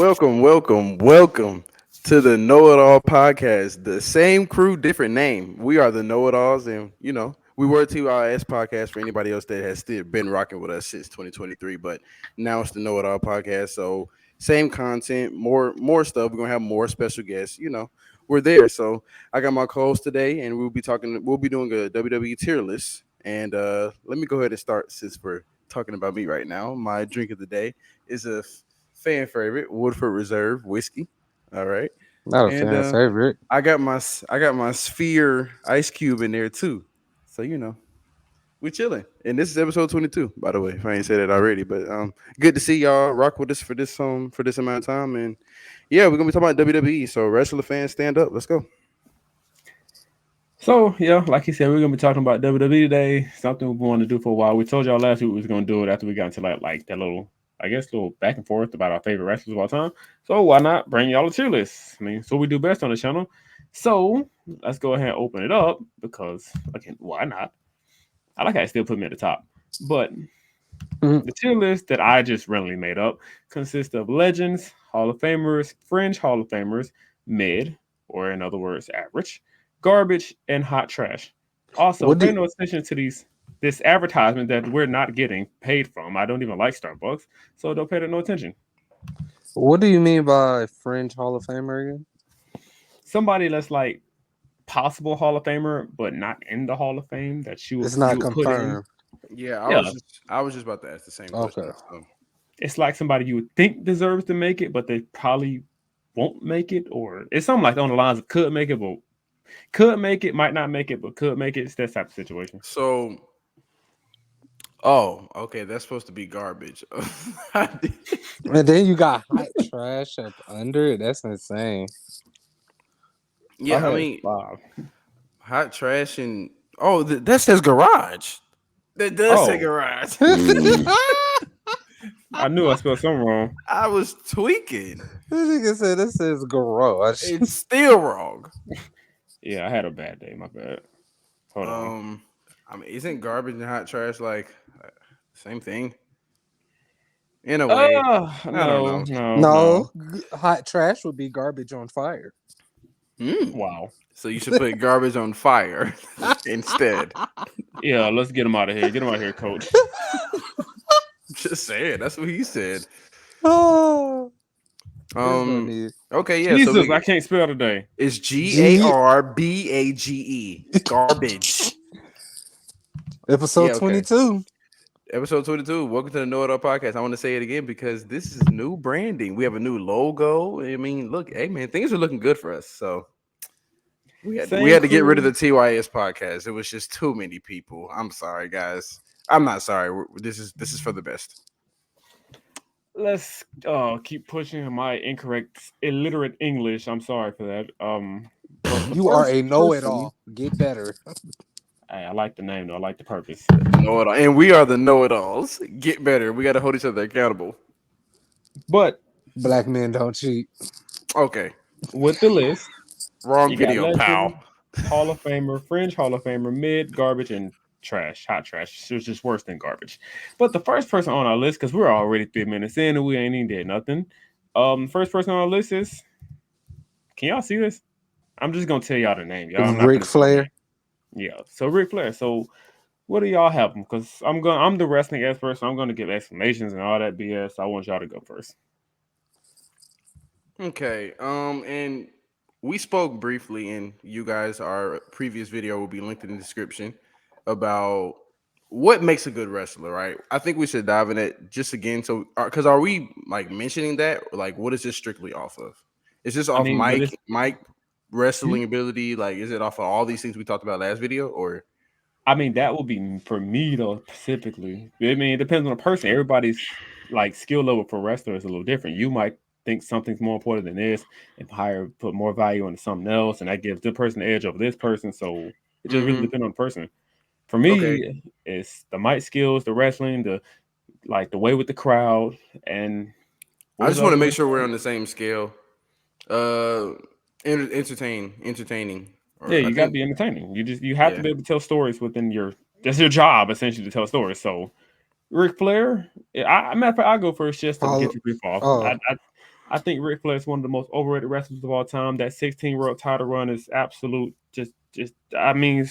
welcome to the Know It All Podcast. The same crew, different name. We are the Know It Alls, and we were TKIA Podcast for anybody else that has still been rocking with us since 2023. But now it's the Know It All Podcast. So same content, more stuff. We're gonna have more special guests. We're there. So I got my co-host today, and We'll be doing a WWE tier list. And let me go ahead and start since we're talking about me right now. My drink of the day is a fan favorite, Woodford Reserve whiskey. All right, Not a and fan favorite. I got my Sphere Ice Cube in there too. So we chilling, and this is episode 22. By the way, if I ain't said it already, but good to see y'all rock with us for this amount of time, and yeah, we're gonna be talking about WWE. So wrestler fans, stand up. Let's go. So yeah, like you said, we're gonna be talking about WWE today. Something we wanted to do for a while. We told y'all last week we was gonna do it after we got into like that little, I guess, little back and forth about our favorite wrestlers of all time. So why not bring y'all a tier list? I mean, so we do best on the channel. So let's go ahead and open it up because again, why not? I like how it still put me at the top, but the tier list that I just randomly made up consists of legends, Hall of Famers, fringe Hall of Famers, mid, or in other words, average, garbage, and hot trash. Also, What pay do no attention to this advertisement that we're not getting paid from. I don't even like Starbucks, so don't pay no attention. what do you mean by fringe Hall of Famer again? Somebody that's like possible Hall of Famer, but not in the Hall of Fame that It's you not would put in. confirmed. Yeah, Yeah, I was just about to ask the same Okay. question. So. it's like somebody you would think deserves to make it, but they probably won't make it, or it's something like on the lines of could make it, but could make it, might not make it, but could make it. It's that type of situation. So, oh, okay, that's supposed to be garbage. And then you got hot trash up under it. That's insane. Yeah, I had mean, five. hot trash and that says garage. That does say Oh, garage. I knew I spelled something wrong. I was tweaking. This nigga said this is garage. It's still wrong. Yeah, I had a bad day. My bad. Hold on. I mean, isn't garbage and hot trash like same thing? In a way, I don't No, know. no, No, no. hot trash would be garbage on fire. Wow. So you should put garbage on fire instead. Yeah, let's get him out of here. Get him out of here, coach. Just saying. That's what he said. Oh, there's no Um. need. Okay. Yeah. Jesus, I can't spell today. It's GARBAGE. Garbage. Episode Yeah, okay. 22. Episode 22. Welcome to the Know It All Podcast. I want to say it again because this is new branding. We have a new logo. I mean, look, hey man, things are looking good for us. So we had to get rid of the TYS podcast. It was just too many people. I'm sorry, guys. I'm not sorry. This is for the best. Let's keep pushing my incorrect, illiterate English. I'm sorry for that. You are a know-it-all. Get better. I like the name though. I like the purpose. Know it all, and we are the know it alls. Get better. We got to hold each other accountable. But Black men don't cheat. Okay. with the list, Wrong you got video, legend, pal. Hall of Famer, fringe Hall of Famer, mid, garbage, and trash, hot trash. It's just worse than garbage. But the first person on our list, because we're already 3 minutes in and we ain't even did nothing. First person on our list is. Can y'all see this? I'm just gonna tell y'all the name. Y'all, I'm not Ric gonna say the Flair. name. Yeah. So Ric Flair. So what do y'all have? Because I'm the wrestling expert, so I'm gonna give explanations and all that BS. I want y'all to go first. Okay. And we spoke briefly, and you guys, our previous video will be linked in the description about what makes a good wrestler, right? I think we should dive in it just again. So, because are we like mentioning that? Or, like, what is this strictly off of? Is this I off mean, but it's Mike wrestling ability? Like, is it off of all these things we talked about last video, or? I mean, that would be for me though, specifically. I mean, it depends on the person. Everybody's like skill level for wrestler is a little different. You might think something's more important than this and put more value into something else, and that gives the person the edge over this person. So it just really depends on the person. For Okay. me, it's the mic skills, the wrestling, the way with the crowd, and I what was just the want to other make one? sure we're on the same scale. Entertaining. Yeah, Or I you got to think, be entertaining. You have to yeah. be able to tell stories within your. That's your job essentially to tell stories. So Ric Flair, matter of fact, I'll go first just to Hall, get your grip off. oh, I think Ric Flair is one of the most overrated wrestlers of all time. That 16 world title run is absolute. Just. I mean,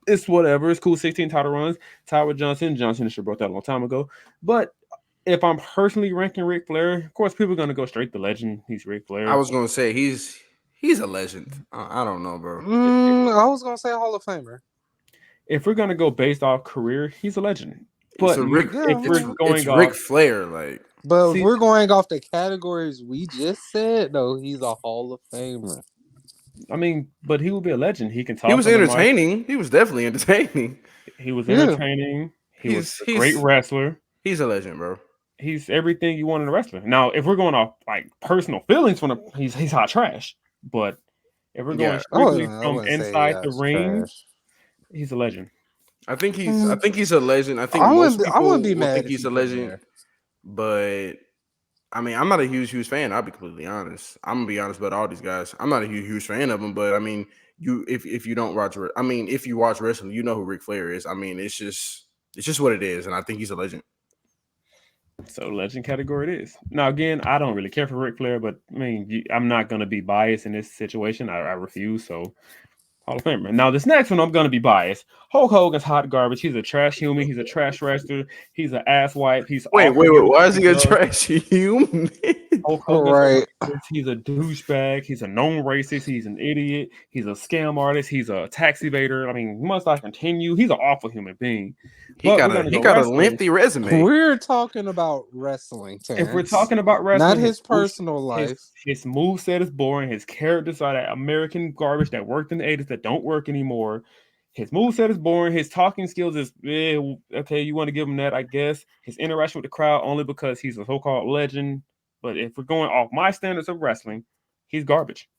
it's whatever. It's cool. 16 title runs. Tied with Johnson. Johnson should have brought that a long time ago. But if I'm personally ranking Ric Flair, of course, people are gonna go straight to legend. He's Ric I Flair. was gonna say he's a legend. I don't know, bro. I was gonna say Hall of Famer. If we're gonna go based off career, he's a legend. It's But a Rick. if Yeah, we're It's going Ric off, Flair. Like but if see, we're going off the categories we just said, though, he's a Hall of Famer. I mean, but he will be a legend. He can he talk was on the mic. entertaining. He was definitely entertaining. He was Yeah. entertaining. He was He's a great he's wrestler. he's a legend, bro. He's everything you want in a wrestler. Now, if we're going off like personal feelings from he's hot trash. But if we're going Yeah, strictly I from wouldn't say inside the that's ring, trash. he's a legend. I think he's a legend. I think I most wouldn't people be will mad think if he's he a put him legend, there. but I mean, I'm not a huge fan. I'll be completely honest. I'm gonna be honest about all these guys. I'm not a huge fan of them, but I mean, if you don't watch, I mean, if you watch wrestling, you know who Ric Flair is. I mean, it's just what it is, and I think he's a legend. So legend category it is. Now again, I don't really care for Ric Flair, but I mean, I'm not going to be biased in this situation. I refuse. So Hall of Famer. Now this next one, I'm going to be biased. Hulk Hogan's hot garbage. He's a trash human. He's a trash wrestler. He's an ass wipe. He's awful. Wait. Why is He he a does. trash human? Hulk Hogan's a Right. racist. He's a douchebag. He's a known racist. He's an idiot. He's a scam artist. He's a tax evader. I mean, must I continue? He's an awful human being. But we're gonna He go got a wrestling. lengthy resume. We're talking about wrestling, If we're Terrence. talking about wrestling, Not his personal life. his moveset is boring. His characters are that American garbage that worked in the 80s that don't work anymore. His moveset is boring. His talking skills is okay. You want to give him that, I guess. His interaction with the crowd only because he's a so-called legend. But if we're going off my standards of wrestling, he's garbage.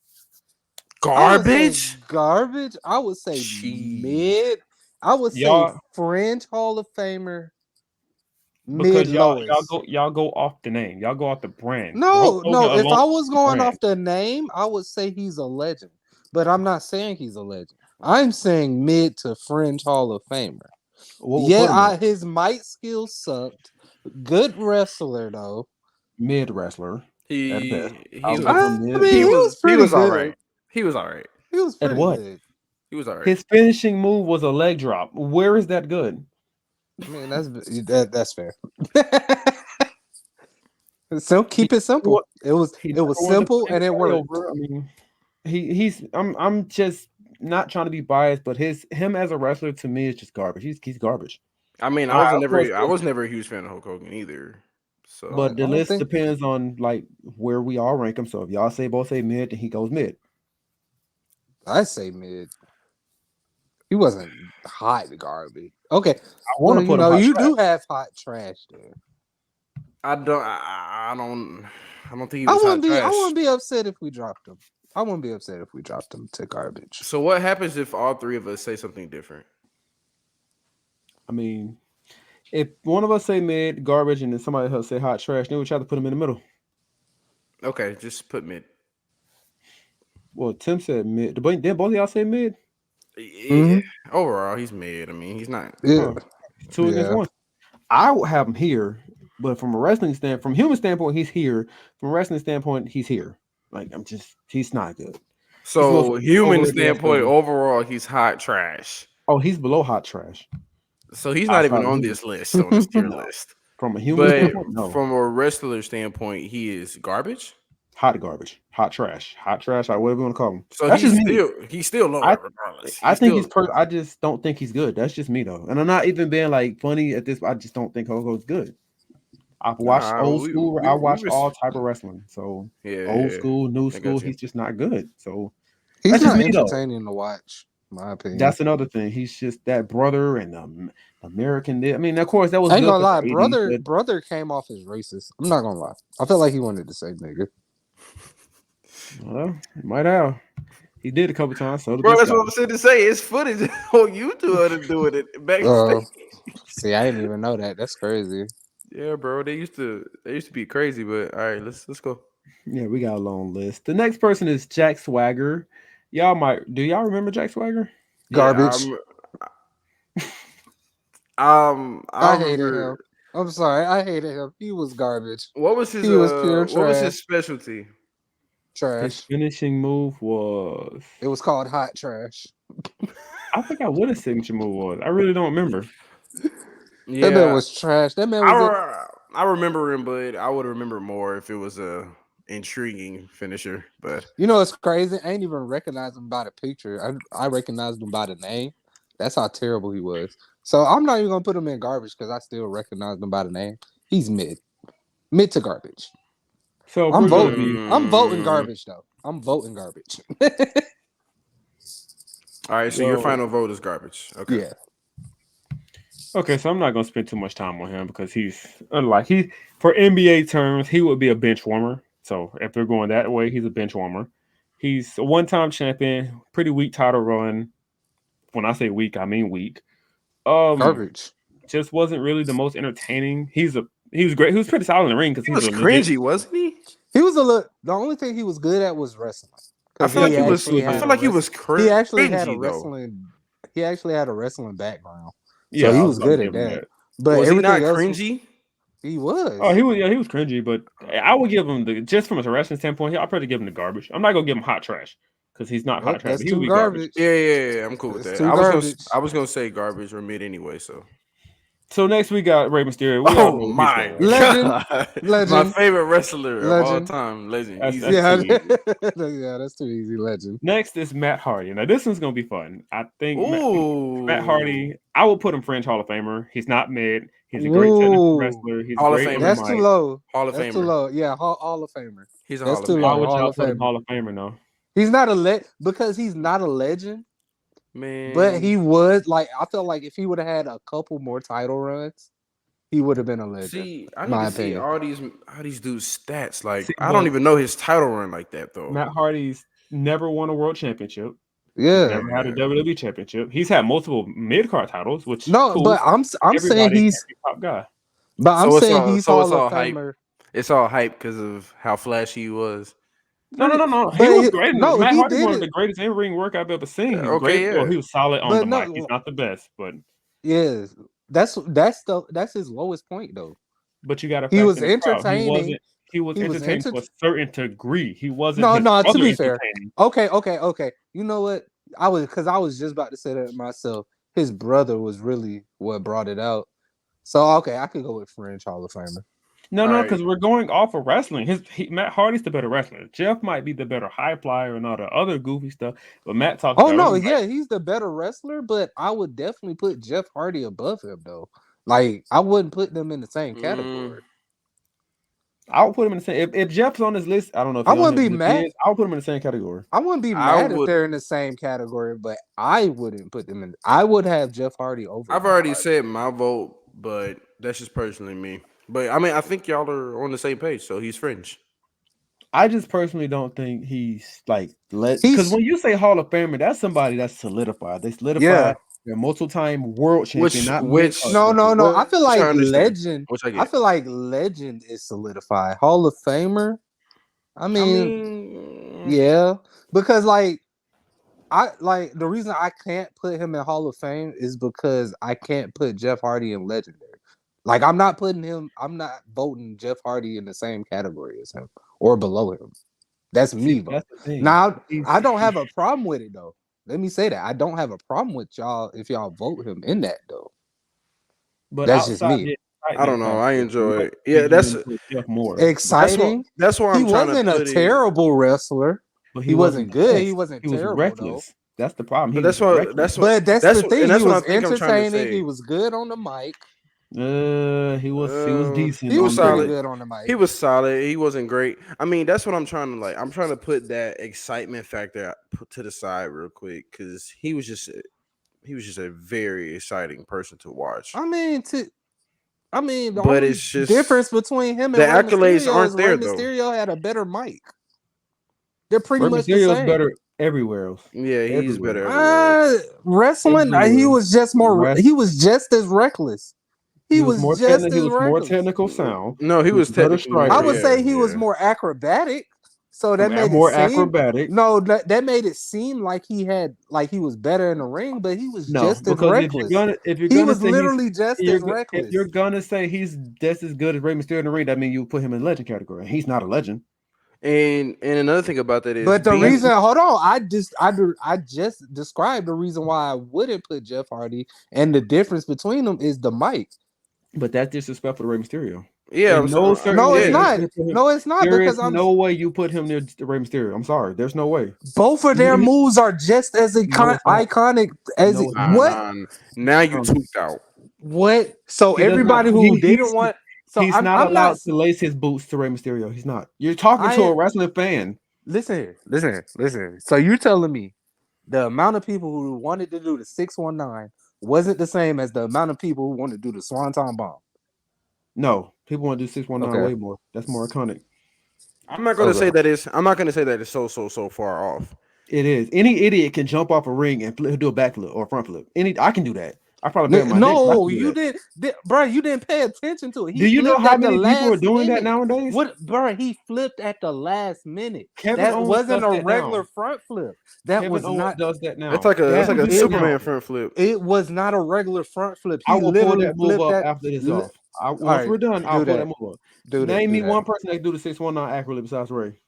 I would say Garbage. garbage. I would say Jeez. mid. I would say Y'all- fringe Hall of Famer. Mid Because lowest. y'all go off the name. Y'all go off the brand. No. If I was going brand. off the name, I would say he's a legend. But I'm not saying he's a legend. I'm saying mid to fringe Hall of Famer. What we'll put him at? His mic skills sucked. Good wrestler though. Mid wrestler. He At best. he I was, would I put him mid. mean, he was pretty all good. right. He was all right. He was At pretty what? good. He was all right. His finishing move was a leg drop. Where is that good? I mean, that's fair. So keep it simple. It was simple and it worked. I mean, he's I'm just not trying to be biased, but him as a wrestler to me is just garbage. He's garbage. I mean, I was never a huge fan of Hulk Hogan either. So, But the I don't list think- depends on like where we all rank him. So if y'all both say mid, then he goes mid. I say mid. He wasn't hot garbage. Okay, I want to put him. you hot do have hot trash there. I don't think he I was hot wouldn't trash. be upset if we dropped him. I wouldn't be upset if we dropped him to garbage. So what happens if all three of us say something different? I mean, if one of us say mid garbage and then somebody else say hot trash, then we try to put him in the middle. Okay, just put mid. Well, Tim said mid. Then both of y'all say mid. Yeah, overall, he's mid. I mean, he's not. Yeah, Two against one. I would have him here, but from a wrestling standpoint, from human standpoint, he's here. From a wrestling standpoint, he's here. Like he's not good. So human overrated standpoint, wrestler. overall, he's hot trash. Oh, he's below hot trash. So he's not even Outside of on me. this list, on this tier No. list. From a human But standpoint, no. from a wrestler standpoint, he is garbage. Hot garbage, hot trash, whatever you want to call him. So That's just me. he's still low regardless. I think I just don't think he's good. That's just me though, and I'm not even being like funny at this. I just don't think Hogan's good. I've watched old school. I watched all type of wrestling. So old school, new school. He's just not good. So he's that's not just me, though. entertaining to watch. In my opinion. That's another thing. He's just that brother and American. I mean, of course, that was. I ain't good gonna for lie, the 80s, but brother came off as racist. I'm not gonna lie. I felt like he wanted to say nigga. Well, he might have. He did a couple times. So Bro, that's what I'm saying to say. It's footage on YouTube of them doing it backstage. See, I didn't even know that. That's crazy. Yeah, bro. They used to be crazy, but all right, let's go. Yeah, we got a long list. The next person is Jack Swagger. Do y'all remember Jack Swagger? Garbage. I hated remember, him. I'm sorry, I hated him. He was garbage. What was his He was pure what was his trash. specialty? His Trash. finishing move was. It was called hot trash. I forgot what his signature move was. I really don't remember. That man Yeah, was trash. That man I was a. I remember him, but I would remember more if it was a intriguing finisher. But You know, it's crazy. I ain't even recognize him by the picture. I recognized him by the name. That's how terrible he was. So I'm not even gonna put him in garbage because I still recognize him by the name. He's mid to garbage. So if I'm we're gonna voting. be I'm voting mm, garbage though. I'm voting garbage. all right, so your well, final vote is garbage. Okay. Yeah, okay, so I'm not gonna spend too much time on him because he's unlike he for NBA terms, he would be a bench warmer. So if they're going that way, he's a bench warmer. He's a one-time champion, pretty weak title run. When I say weak, I mean weak. Um, garbage. just wasn't really the most entertaining. He was great. He was pretty solid in the ring because He he's was a legit. cringy, wasn't he? He was a look. The only thing he was good at was wrestling I because feel like he he was. actually I had feel a like he was he actually had a cringy though. wrestling. He actually had a wrestling background, so Yeah, he I was was about to good at give him that. that. But Was he not everything else, cringy? he Oh, was. he was cringy, but I would give him the just from a wrestling standpoint. I'll probably give him the garbage. I'm not gonna give him hot trash because he's not hot Nope, trash, that's but he would too be garbage. garbage. Yeah. I'm cool with That's that. too garbage. I was gonna say garbage or mid anyway. So. So next we got Rey Mysterio. We all Oh know what he's my going. Legend, god! My legend, favorite wrestler of all legend. time, legend. That's Easy. Yeah, too easy. yeah, that's too easy. Legend. Next is Matt Hardy. Now this one's gonna be fun. I think Matt Ooh, Hardy. I will put him Fringe Hall of Famer. He's not mid. He's a great technical Ooh, wrestler. He's Hall of great on the Famer, that's too mic. low. Hall of That's too Famer. low. Yeah, Hall of Famer. He's a That's Hall of too Why low. Famer. would Hall y'all of put him Famer. Hall of Famer now? He's not a because he's not a legend, but he Man, would like. I feel like if he would have had a couple more title runs, he would have been a legend. see, I need My to see opinion. all these dudes' stats. Like, See, I don't but even know his title run like that though. Matt Hardy's never won a world championship. He's Yeah. never had a WWE championship. He's had multiple mid card titles, which No, cool. but I'm saying Everybody can't he's be top guy. but I'm So it's saying all he's so it's Hall of all hype. Famer. It's all hype because of how flashy he was. No. He But was great. no, Matt he Hardy's did one of it. the greatest in ring work I've ever seen. He's Okay, great. Well, yeah. he was solid on But the mic. He's no, not the best, but yeah, that's his lowest point though. you got to He factor was in the crowd. entertaining. He was He was entertaining to a certain degree. He wasn't No, his no. To brother be fair, entertaining. okay. You know what? I was just about to say that myself. His brother was really what brought it out. So okay, I could go with Fringe Hall of Famer. No, All right. because we're going off of wrestling. Matt Hardy's the better wrestler. Jeff might be the better high flyer and all the other goofy stuff, but Matt talks Oh about no, him. yeah, he's the better wrestler, but I would definitely put Jeff Hardy above him though. Like I wouldn't put them in the same category. I'll put him in the same. If Jeff's on his list, I don't know if I he's on wouldn't his be list. mad. I'll put him in the same category. I wouldn't be I mad if would. they're in the same category, but I wouldn't put them in. I would have Jeff Hardy over. I've Matt already Hardy. said my vote, but that's just personally me. But I mean, I think y'all are on the same page, so he's fringe. I just personally don't think he's like because He's when you say Hall of Famer, that's somebody that's solidified. They solidified. yeah. They're multiple-time world champion, not Which mid-card No. champion. I feel which I like understand. legend. Which I I get. feel like legend is solidified. Hall of Famer. I I mean, mean, yeah, because the reason I can't put him in Hall of Fame is because I can't put Jeff Hardy in legendary. Like I'm not voting Jeff Hardy in the same category as him or below him. That's me See, vote. that's the thing. Now He's- I don't have a problem with it though. Let me say that. I don't have a problem with y'all if y'all vote him in that though. but That's just outside me. the I don't excitement know. I factor, enjoy what it. Yeah, do you that's enjoy Jeff more? Exciting. that's why He I'm trying to wasn't a put it. terrible wrestler. But He wasn't good. best. He wasn't He was terrible reckless. That's the problem. But He was reckless. But that's that's the thing. and that's He what I was think I'm trying to entertaining. say. He was good on the mic. He was decent. He He was was on the pretty mic. solid. good on the mic. He was solid. He wasn't great. I mean, that's what I'm trying to like. I'm trying to put that excitement factor to the side real quick because he was just a very exciting person to watch. I mean, the But only it's just difference between him the and Rey accolades Mysterio aren't is there Rey though. Mysterio had a better mic. They're pretty Rey much the Mysterio's same. better everywhere else. Yeah, he's Everywhere. better everywhere. Wrestling, he Everywhere. was just more. He was just as reckless. He was more just He as was more reckless. technical sound. No, he was a better technically more. I striker. would Yeah, say he was yeah. more acrobatic. So that made more it seem acrobatic. no, that made it seem like he was better in the ring, but he was No, just as because reckless. if you're He gonna was say literally just as if reckless. you're gonna say he's just as good as Rey Mysterio in the ring, that means you put him in the legend category. He's not a legend. And another thing about that is, But the being, reason, hold on, I just described the reason why I wouldn't put Jeff Hardy, and the difference between them is the mic. But that's disrespectful to Rey Mysterio. yeah, In no certain No, it's way, not. you put him- No, it's not there because is no way you put him near Rey Mysterio. I'm sorry, there's no way. both of their moves are just as No, it's not. iconic as No, it's nah, what? nah, now you tweaked out. What? So He does everybody not- who he- didn't he's- want, so He's I'm not allowed not. to lace his boots to Rey Mysterio. He's not. You're talking to a wrestling fan. Listen. So you're telling me the amount of people who wanted to do the 619 wasn't the same as the amount of people who wanted to do the Swanton Bomb? No, people want to do 619 Okay. way more. That's more iconic. I'm not gonna say that it's. I'm not gonna say that it's so far off. It is. Any idiot can jump off a ring and do a backflip or a front flip. I can do that. I probably bet my neck, but I No, can do you that. didn't, bro. You didn't pay attention to it. Do you know flipped how at the many people are last doing that minute. nowadays? What, bro? He flipped at the last minute. Kevin That Owens wasn't does a that regular now. front flip. That Kevin was Owens not. does that now. It's like a it- Superman front flip. It was not a regular front flip. He I will pull literally that move flipped up that. after this off. Once right, we're done, I'll do pull that. that move up. Do that. Name do me that. one person that can do the 619 accurately besides Ray.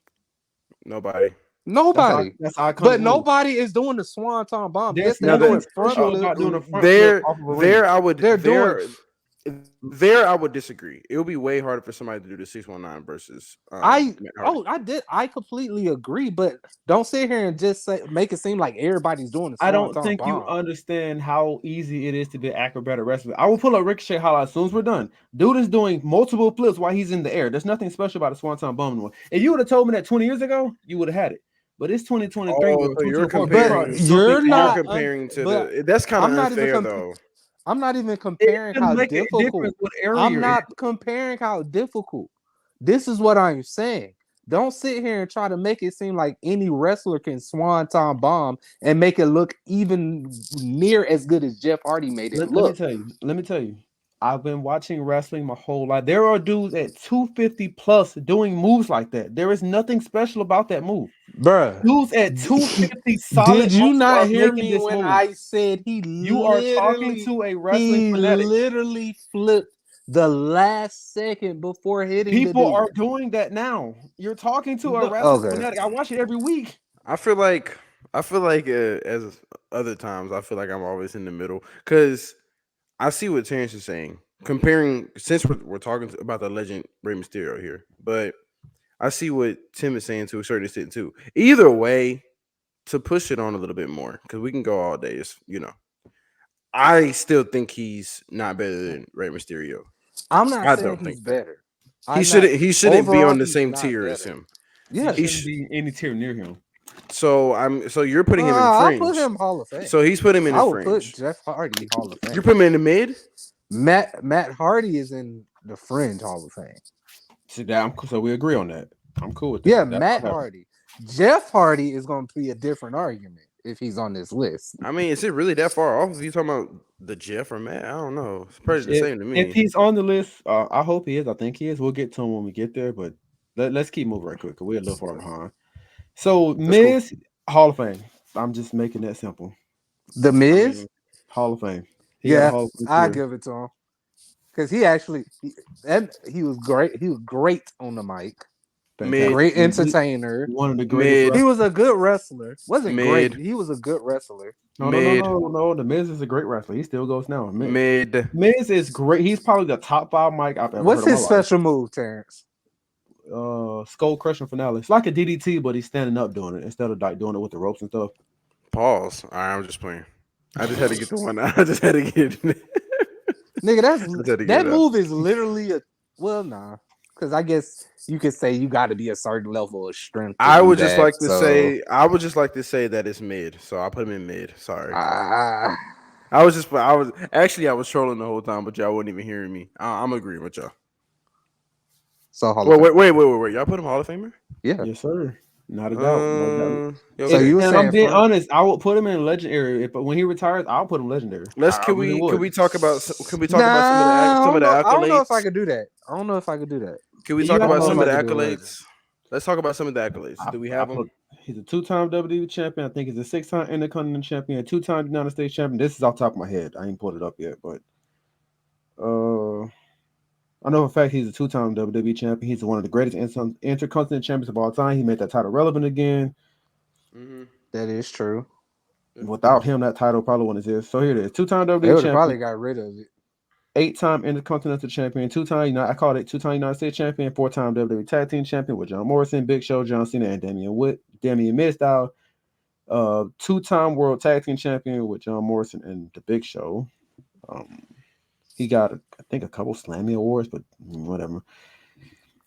Nobody. Nobody. That's iconic. But move. nobody is doing the Swanton Bomb. There's Yes, they're doing nothing front special flip. about doing a front There, flip off of a ring. there, I would. They're There, I would disagree. It would be way harder for somebody to do the 619 versus. I completely agree, but don't sit here and just make it seem like everybody's doing the I don't Swanton think Bomb. you understand how easy it is to be an acrobatic wrestler. I will pull up Ricochet highlights as soon as we're done. Dude is doing multiple flips while he's in the air. There's nothing special about a Swanton Bomb anymore. If you would have told me that 20 years ago, you would have had it. But it's 2023. Oh, so you're 2024, comparing. You're not comparing to but the. That's kind of I'm not even unfair, though. I'm not even comparing how difficult. I'm not comparing how difficult. This is what I'm saying. Don't sit here and try to make it seem like any wrestler can Swanton Bomb and make it look even near as good as Jeff Hardy made it look. Let me tell you. I've been watching wrestling my whole life. There are dudes at 250 plus doing moves like that. There is nothing special about that move. Bruh. Dudes at 250 solid. Did you not hear me me when I said you are talking to a wrestling fanatic? Literally flipped the last second before hitting. People are doing that now. You're talking to a wrestling fanatic. I watch it every week. I feel like as other times, I feel like I'm always in the middle because I see what Terrence is saying. Comparing, since we're talking about the legend Rey Mysterio here, but I see what Tim is saying to a certain extent too. Either way, to push it on a little bit more, because we can go all day. It's, I still think he's not better than Rey Mysterio. I'm not saying he's better. He shouldn't be on the same tier as him. Yeah, he shouldn't be any tier near him. So you're putting him in fringe. I'll put him Hall of Fame. So he's put him in the fringe. I would put Jeff Hardy Hall of Fame. You put him in the mid? Matt Hardy is in the fringe Hall of Fame. See that? So we agree on that. I'm cool with that. Yeah, Matt Hardy. Jeff Hardy is going to be a different argument if he's on this list. I mean, is it really that far off? If you're talking about the Jeff or Matt, I don't know. It's pretty the same to me. If he's on the list, I hope he is. I think he is. We'll get to him when we get there, but let's keep moving right quick because we're a little far behind. So Miz, Hall of Fame. I'm just making that simple. The Miz? Hall of Fame. I give it to him. Because he was great. He was great on the mic. Great entertainer. One of the greatest. He was a good wrestler. Wasn't great. He was a good wrestler. No. The Miz is a great wrestler. He still goes now. Miz is great. He's probably the top 5 mic I've ever What's heard his special move, Terrence? Skull crushing finale. It's like a DDT, but he's standing up doing it instead of like doing it with the ropes and stuff. Pause. All right, I'm just playing. I just had to get the one. I just had to get. Nigga, that move is literally nah. Because I guess you could say you got to be a certain level of strength. I would just like to say that it's mid. So I put him in mid. Sorry. I was trolling the whole time, but y'all wasn't even hearing me. I'm agreeing with y'all. So wait. Y'all put him Hall of Famer? Yeah. Yes, sir. Not a doubt. So you were saying, I'm being honest. I would put him in legendary. But when he retires, I'll put him legendary. Can we talk about some of the accolades? I don't know if I could do that. Can we talk about some of the accolades? Let's talk about some of the accolades. Do we I have them? put he's a two-time WWE champion. I think he's a six-time Intercontinental champion, two-time United States champion. This is off the top of my head. I ain't pulled it up yet, but I know for a fact he's a two-time WWE champion. He's one of the greatest intercontinental champions of all time. He made that title relevant again. Mm-hmm. That is true. Without him, that title probably wouldn't exist. So here it is: two-time They WWE would have probably champion, got rid of it. eight-time Intercontinental champion, I called it two-time United States champion, four-time WWE Tag Team champion with John Morrison, Big Show, John Cena, and Damian Mizdow. Two-time World Tag Team champion with John Morrison and the Big Show. He got, I think, a couple Slammy awards, but whatever.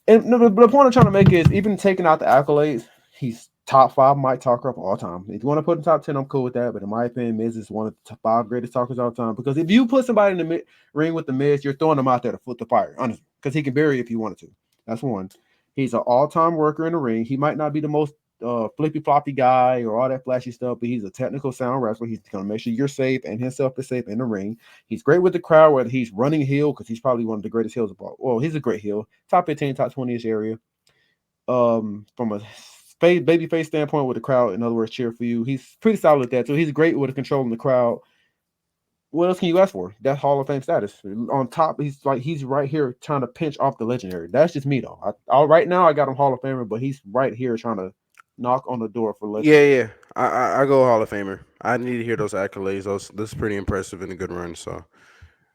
And the point I'm trying to make is, even taking out the accolades, he's top 5 mic talker of all time. If you want to put him top 10, I'm cool with that. But in my opinion, Miz is one of the top 5 greatest talkers of all time. Because if you put somebody in the ring with the Miz, you're throwing him out there to foot the fire, honestly. Because he can bury you if he wanted to. That's one. He's an all-time worker in the ring. He might not be the most flippy-floppy guy or all that flashy stuff, but he's a technical sound wrestler. He's going to make sure you're safe and himself is safe in the ring. He's great with the crowd, whether he's running heel, because he's probably one of the greatest heels of all. Well, he's a great heel. Top 15, top 20-ish area. From a babyface standpoint with the crowd, in other words, cheer for you. He's pretty solid at that, so he's great with controlling the crowd. What else can you ask for? That's Hall of Fame status. On top, he's right here trying to pinch off the legendary. That's just me though. Right now I got him Hall of Famer, but he's right here trying to knock on the door for legendary. Yeah. I go Hall of Famer. I need to hear those accolades. That's pretty impressive and a good run. So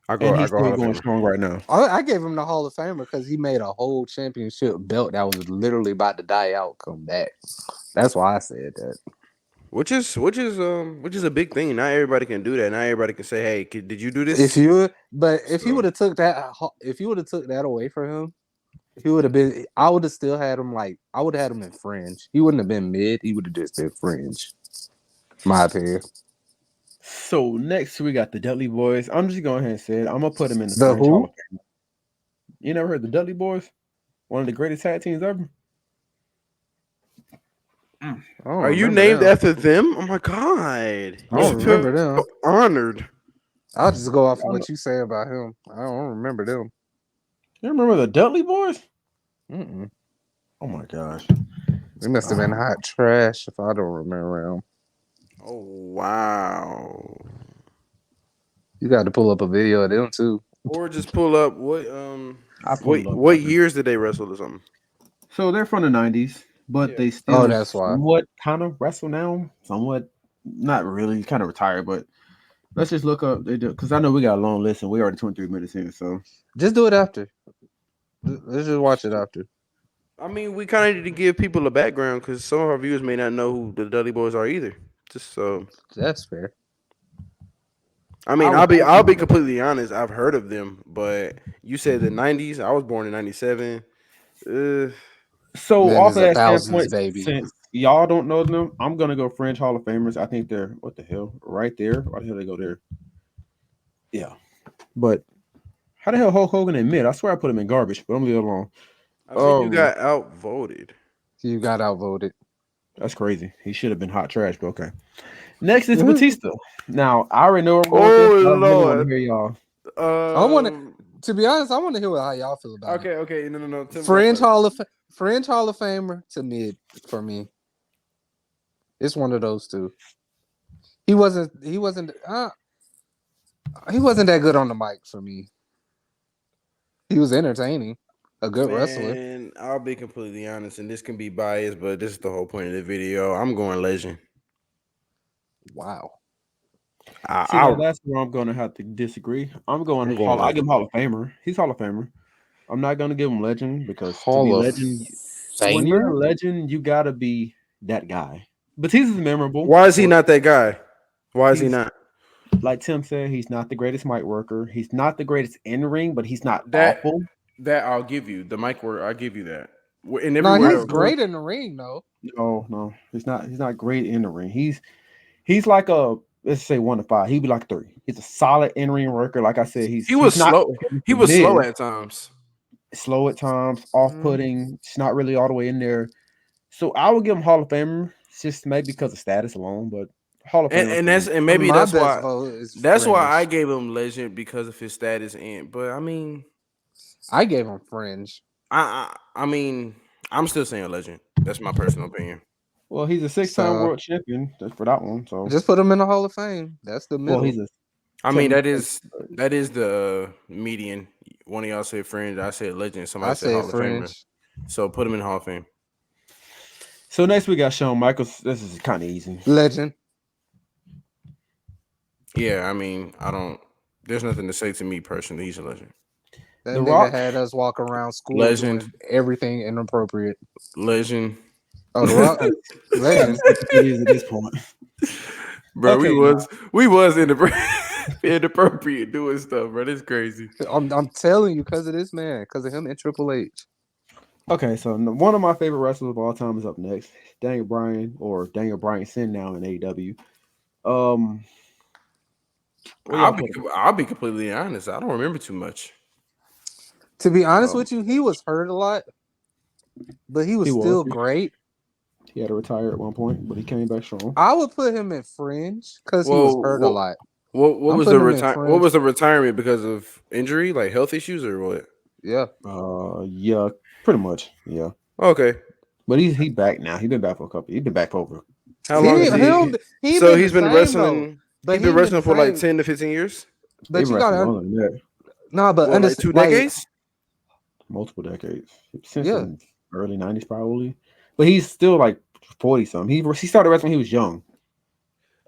I go still Hall of going Famer. strong right now. I gave him the Hall of Famer because he made a whole championship belt that was literally about to die out come back. That's why I said that. Which is a big thing. Not everybody can do that. Not everybody can say, "Hey, did you do this?" If he would have took that away from him, he would have been. I would have still had him I would have had him in fringe. He wouldn't have been mid. He would have just been fringe. My opinion. So next we got the Dudley Boys. I'm just going ahead and say it. I'm gonna put him in the The Fringe who? Hall of Fame. You never heard the Dudley Boys? One of the greatest tag teams ever. Are you named after them? Oh my god! I don't remember them. So honored. I'll just go off of what you say about him. I don't remember them. You remember the Dudley Boys? Mm-mm. Oh my gosh. They must have been hot trash if I don't remember them. Oh wow! You got to pull up a video of them too. Or just pull up what years did they wrestle or something? So they're from the 90s, but they still Oh, that's why. somewhat kind of wrestle now. Somewhat, not really, kind of retired, but let's just look up. They do, because I know we got a long list and we already 23 minutes in. So just do it after. Let's just watch it after. I mean, we kind of need to give people a background because some of our viewers may not know who the Dudley Boys are either. Just so that's fair. I mean, I'll be completely honest. I've heard of them, but you said the 90s. I was born in 97. So Man, off of that thousands, standpoint, baby. since y'all don't know them, I'm gonna go Fringe Hall of Famers. I think they're what the hell right there. Why the hell they go there? Yeah, but how the hell Hulk Hogan in mid? I swear I put him in garbage, but I'm gonna leave it alone. I think you got outvoted. You got outvoted. That's crazy. He should have been hot trash, but okay. Next is Batista. Now I already know where I'm going. Oh with this, I Lord! really want to hear y'all. I want to be honest. I want to hear how y'all feel about it. Okay. No. Fringe Hall of Famer to mid for me. It's one of those two. He wasn't that good on the mic for me. He was entertaining, a good wrestler. And I'll be completely honest, and this can be biased, but this is the whole point of the video. I'm going legend. Wow. That's where I'm gonna have to disagree. I give him Hall of Famer. He's Hall of Famer. I'm not gonna give him legend because to be legend, when you're a legend, you gotta be that guy. Batista's memorable. Why is he not that guy? Why is he not? Like Tim said, he's not the greatest mic worker. He's not the greatest in ring, but he's not awful. That I'll give you. The mic work, I'll give you that. He's great in the ring, though. No, he's not. He's not great in the ring. He's like a, let's say 1 to 5. He'd be like 3. He's a solid in ring worker. Like I said, he was slow. He was slow at times. Slow at times, off-putting. It's not really all the way in there. So I would give him Hall of Famer, just maybe because of status alone, but Hall of Famer. That's why I gave him legend because of his status. But I mean, I gave him fringe. I mean, I'm still saying legend. That's my personal opinion. Well, he's a 6-time So world champion. That's for that one. So, just put him in the Hall of Fame. That's the well, middle. he's a I mean, technically. that is the median. One of y'all said fringe. I said legend. I Somebody said said Hall of Famer. fringe. So put him in Hall of Fame. So next we got Shawn Michaels. This is kind of easy. Legend. Yeah, I mean, I don't. There's nothing to say to me personally. He's a legend. That The nigga Rock. had us walk around school Legend. doing everything inappropriate. Legend. Oh, The Rock. Legend. It is at this point. Bro, Okay, we was inappropriate doing stuff, bro. That's crazy. I'm telling you, because of this man, because of him and Triple H. Okay, so one of my favorite wrestlers of all time is up next. Daniel Bryan, or Daniel Bryan now in AEW. Where y'all put him? I'll be completely honest. I don't remember too much. To be honest with you, he was hurt a lot, but he was still great. He had to retire at one point, but he came back strong. I would put him in fringe because he was hurt a lot. What was the retirement because of injury, like health issues or what? Yeah. Yeah, pretty much. Yeah. Okay. But he's back now. He's been back for a couple. He's been back for over. How long has he? So he's been wrestling. He's been wrestling for like 10 to 15 years. But you got to but like 2 decades, multiple decades since the early 90s probably. But he's still like 40 something. He started wrestling when he was young.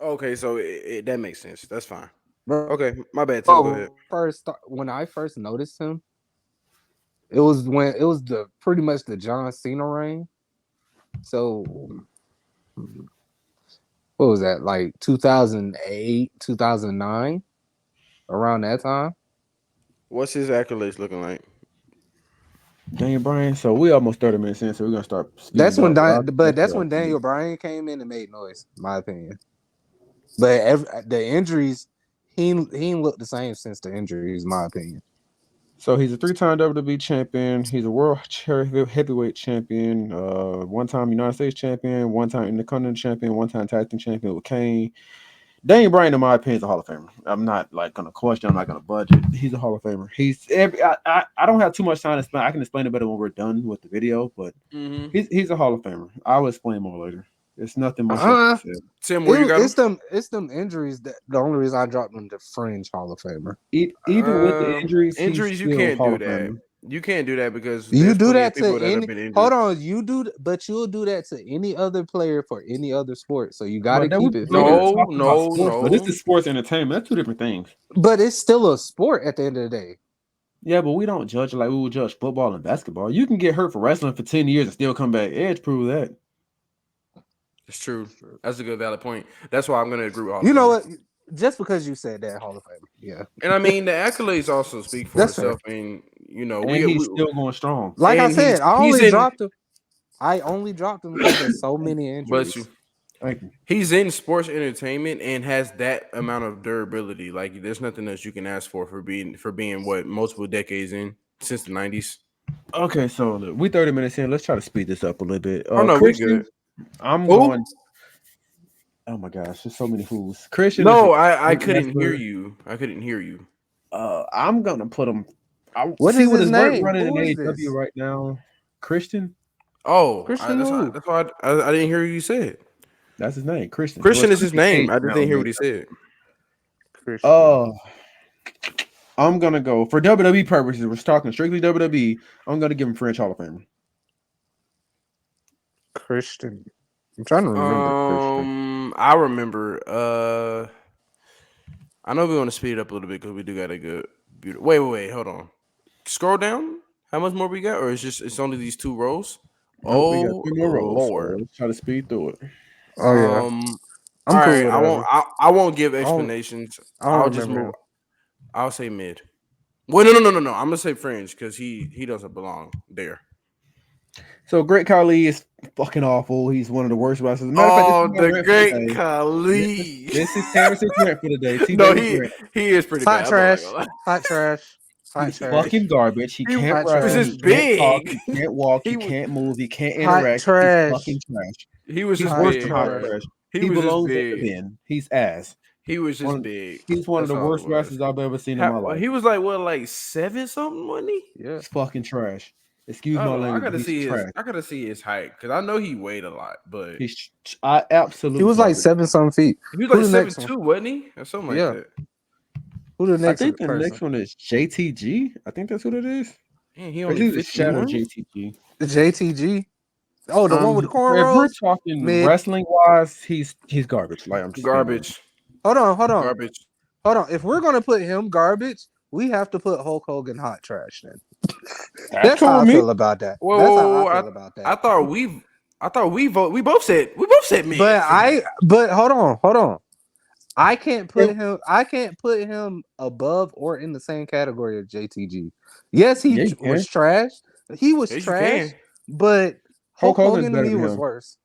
Okay, so that makes sense. That's fine. Okay, my bad. Tim, go ahead. When I first noticed him, it was pretty much the John Cena reign. So what was that, like 2008, 2009, around that time? What's his accolades looking like? Daniel Bryan. So we almost 30 minutes in, so we're gonna start. That's when Daniel Bryan came in and made noise, in my opinion. But the injuries, he ain't looked the same since the injuries, in my opinion. So he's a 3-time WWE champion. He's a world heavyweight champion, 1-time United States champion, 1-time Intercontinental champion, 1-time tag team champion with Kane. Daniel Bryan, in my opinion, is a Hall of Famer. I'm not like gonna question. I'm not gonna budget. He's a Hall of Famer. I don't have too much time to explain. I can explain it better when we're done with the video, but he's a Hall of Famer. I will explain more later. It's nothing much. Tim, where you got it's them injuries that the only reason I dropped him to fringe Hall of Famer. Even with the injuries, you can't do that. You can't do that because you do that to any. Hold on, but you'll do that to any other player for any other sport. So you got to keep it. No. But this is sports entertainment. That's two different things. But it's still a sport at the end of the day. Yeah, but we don't judge like we would judge football and basketball. You can get hurt for wrestling for 10 years and still come back. Edge proved that. It's true. That's a good valid point. That's why I'm going to agree with you know what? Just because you said that, Hall of Fame. Yeah. And I mean, the accolades also speak for itself. And, he's still going strong. Like I said, I only dropped him because there's so many injuries. Thank you. He's in sports entertainment and has that amount of durability. Like, there's nothing else you can ask for being what, multiple decades in since the 90s. Okay, so we 30 minutes in. Let's try to speed this up a little bit. No, Christian, we good. I'm going. Oh my gosh, there's so many fools. Christian. No, I couldn't hear you. I'm gonna put him. What is his name? Running in AEW right now. Christian. Oh, Christian. That's why I didn't hear what you said. That's his name, Christian. Christian is his name. I just didn't hear what he said. Oh, I'm gonna go for WWE purposes. We're talking strictly WWE. I'm gonna give him French Hall of Famer. Christian. I'm trying to remember Christian. I remember. I know we want to speed it up a little bit because we do got a good. Wait, hold on. Scroll down. How much more we got, or it's only these 2 rows? Nope, we got 3 more rows. Lord, so let's try to speed through it. Oh yeah. All right. I won't give explanations. I'll just move. I'll say mid. Well, no. I'm gonna say fringe because he doesn't belong there. So Great Khali is fucking awful. He's one of the worst wrestlers. The Great Khali. This is Terrence's rant for the day. No, he is pretty hot bad. Trash. Hot trash. He's fucking garbage. He can't wrestle. He was just big. Talk, he can't walk. He can't move. He can't interact. Trash. He's fucking trash. He was just big. Trash. He belongs in the bin. He's ass. He was just big. He's one of the worst wrestlers I've ever seen in my life. He was like 7 something, wasn't he? Yeah. He's fucking trash. Excuse I my don't know. language. He's trash. I gotta see his height because I know he weighed a lot, but I absolutely. He was like 7-something feet. he was Who like the next 7'2", wasn't he, or something like Yeah. that? Who the I next think the person? next one is JTG. I think that's what it is. Man, he Or it's only either Shadow 51. JTG. The JTG. Oh, the one with the If we're cornrows. talking Mid. wrestling wise, he's garbage. Like I'm just Garbage. Hold on. Garbage. Hold on. If we're gonna put him garbage, we have to put Hulk Hogan hot trash then. That's cool how I with me. feel about that. Whoa, That's how whoa, I feel about that. I thought we both said mid. But hold on. I can't put him above or in the same category as JTG. Yes, Yeah, you was can. trash. He was Yes, you trash, can. but Hulk Hulk Hogan's Hogan to better me than was him. worse.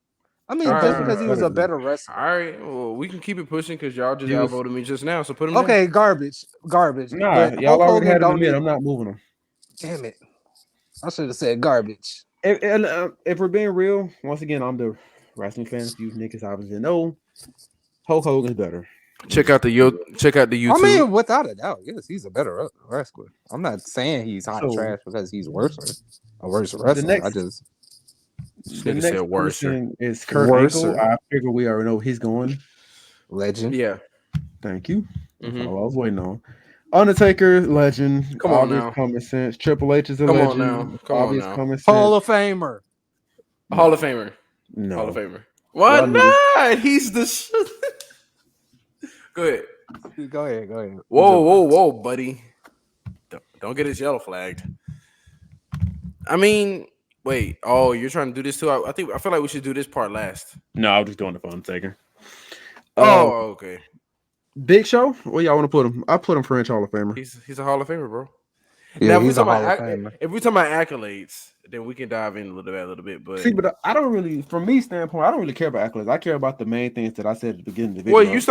I mean, Hulk just Hogan's because he was better a than better All wrestler. right, well, we can keep it pushing because y'all just He was- outvoted me just now. So put him down. Okay, garbage. Nah, But y'all Hulk already Hogan had him don't admit. need. I'm not moving him. Damn it! I should have said garbage. If we're being real, once again, I'm the wrestling fan. If you niggas obviously know, Hulk Hogan's better. Check out the YouTube. I mean, without a doubt, yes, he's a better wrestler. I'm not saying he's hot So- trash because he's worse wrestler. next- I just This The nigga next said worser. person is Kurt Worser. Angle. I figure we already know he's going. legend. Yeah. Thank you. That's Mhm. all I was waiting on. Undertaker, legend. Come on obvious now. common sense. Triple H is a Come on legend. now. Come on obvious now. common sense. Hall of Famer. Hall of Famer. No. Hall of Famer. Why Y'all niggas- not? He's the. Go ahead. Go ahead. Whoa, buddy. Don't get his yellow flagged. I mean, wait. Oh, you're trying to do this too? I feel like we should do this part last. No, I was just doing it for Undertaker. Oh, okay. Big Show? Where y'all want to put him? I put him French Hall of Famer. He's a Hall of Famer, bro. Yeah, Now, he's a Hall of Famer. if we talk about accolades, then we can dive in a little bit. But See, but I don't really, from me standpoint, I don't really care about accolades. I care about the main things that I said at the beginning of the video. well, you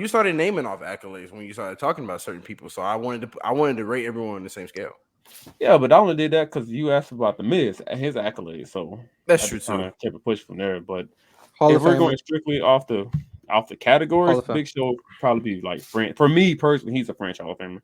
started naming off accolades when you started talking about certain people. So I wanted to rate everyone on the same scale. Yeah, but I only did that because you asked about the Miz, his accolades. So That's I true just kinda too. kept a push from there. But Hall if of we're Famer. going strictly off the categories, Hall of Fame. Big Show would probably be like French. For me personally, he's a French Hall of Famer.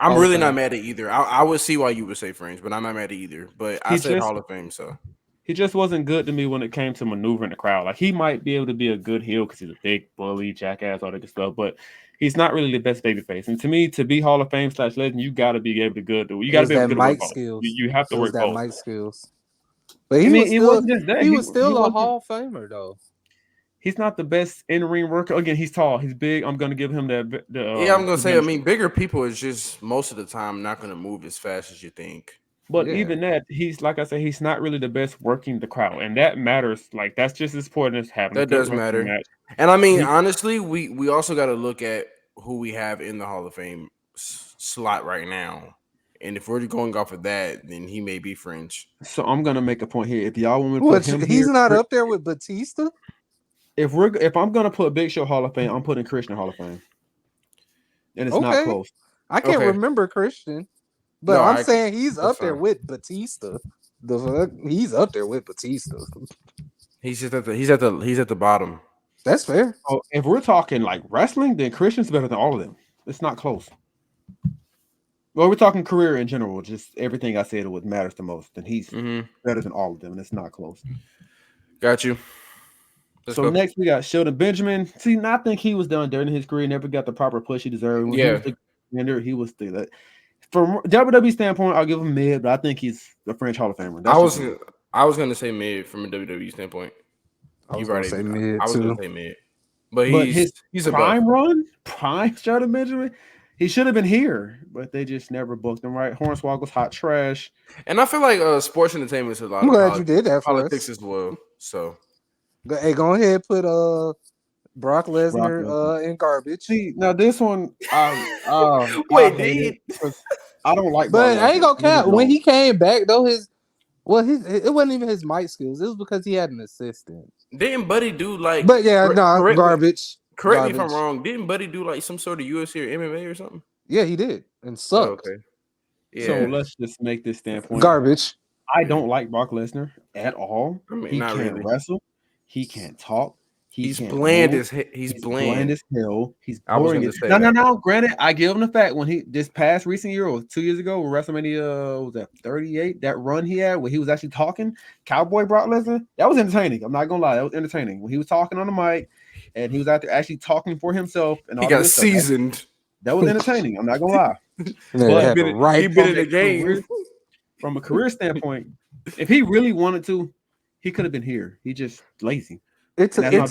I'm Hall of really not Fame. mad at either. I would see why you would say French, but I'm not mad at either. But I He said just- Hall of Fame, so He just wasn't good to me when it came to maneuvering the crowd. Like he might be able to be a good heel because he's a big bully, jackass, all that good stuff, but he's not really the best babyface. And to me, to be Hall of Fame / legend, you got to be able to good. You got to be able to work both. skills. You have to It was work that both. mic skills. But I mean, it wasn't just that. he was still a wasn't- Hall of Famer though. He's not the best in ring worker. Again, he's tall, he's big. I'm gonna give him that. yeah, I'm gonna say. I mean, bigger people is just most of the time not gonna move as fast as you think. But Yeah. even that, he's like I said, he's not really the best working the crowd, and that matters. Like that's just as important as having. That a good does wrestling matter. match. And I mean, He- honestly, we also got to look at who we have in the Hall of Fame slot right now. And if we're going off of that, then he may be French. So I'm gonna make a point here. If y'all want me to put him He's here, not up there with Batista. If I'm gonna put Big Show Hall of Fame, I'm putting Christian Hall of Fame, and it's not Okay. close. I can't Okay. remember Christian, but No, I'm saying he's that's up there fine. with Batista. The fuck? He's up there with Batista. He's just at the bottom. That's fair. So if we're talking like wrestling, then Christian's better than all of them. It's not close. Well, we're talking career in general, just everything I said what matters the most, and he's better than all of them, and it's not close. Got you. Let's So go. next we got Sheldon Benjamin. See, I think he was done during his career, never got the proper push he deserved. When Yeah. he was the from WWE standpoint, I'll give him mid, but I think he's the French Hall of Famer. That's I was gonna say mid from a WWE standpoint. I was gonna say mid I was too. gonna say mid, but his he's a prime Sheldon Benjamin. He should have been here, but they just never booked him right. Hornswoggle's hot trash. And I feel like sports entertainment is a lot I'm of glad you did that for politics us. as well. So Hey, go ahead, put Brock Lesnar in garbage. See, now this one, Wait, I hate it because I don't like. But Brock I ain't gonna Lesnar. cap. Really When don't. he came back though, it wasn't even his mic skills. It was because he had an assistant. didn't Buddy do like? But yeah, correct- garbage. Correct me if I'm Garbage. wrong. Didn't Buddy do like some sort of UFC or MMA or something? Yeah, he did and sucked. Okay. Yeah. So let's just make this standpoint. Garbage. I don't like Brock Lesnar at all. I mean, He not can't really. wrestle. He can't talk. He's bland as he's bland as hell. He's I was boring. going to say No. Granted, I give him the fact when he this past recent year or 2 years ago, when WrestleMania was that 38, that run he had where he was actually talking, Cowboy Brock Lesnar, that was entertaining. I'm not gonna lie, that was entertaining when he was talking on the mic and he was out there actually talking for himself and all he got this stuff. seasoned. That was entertaining. I'm not gonna lie. But he been in the game. From a career standpoint, if he really wanted to, he could have been here. He just lazy. It took him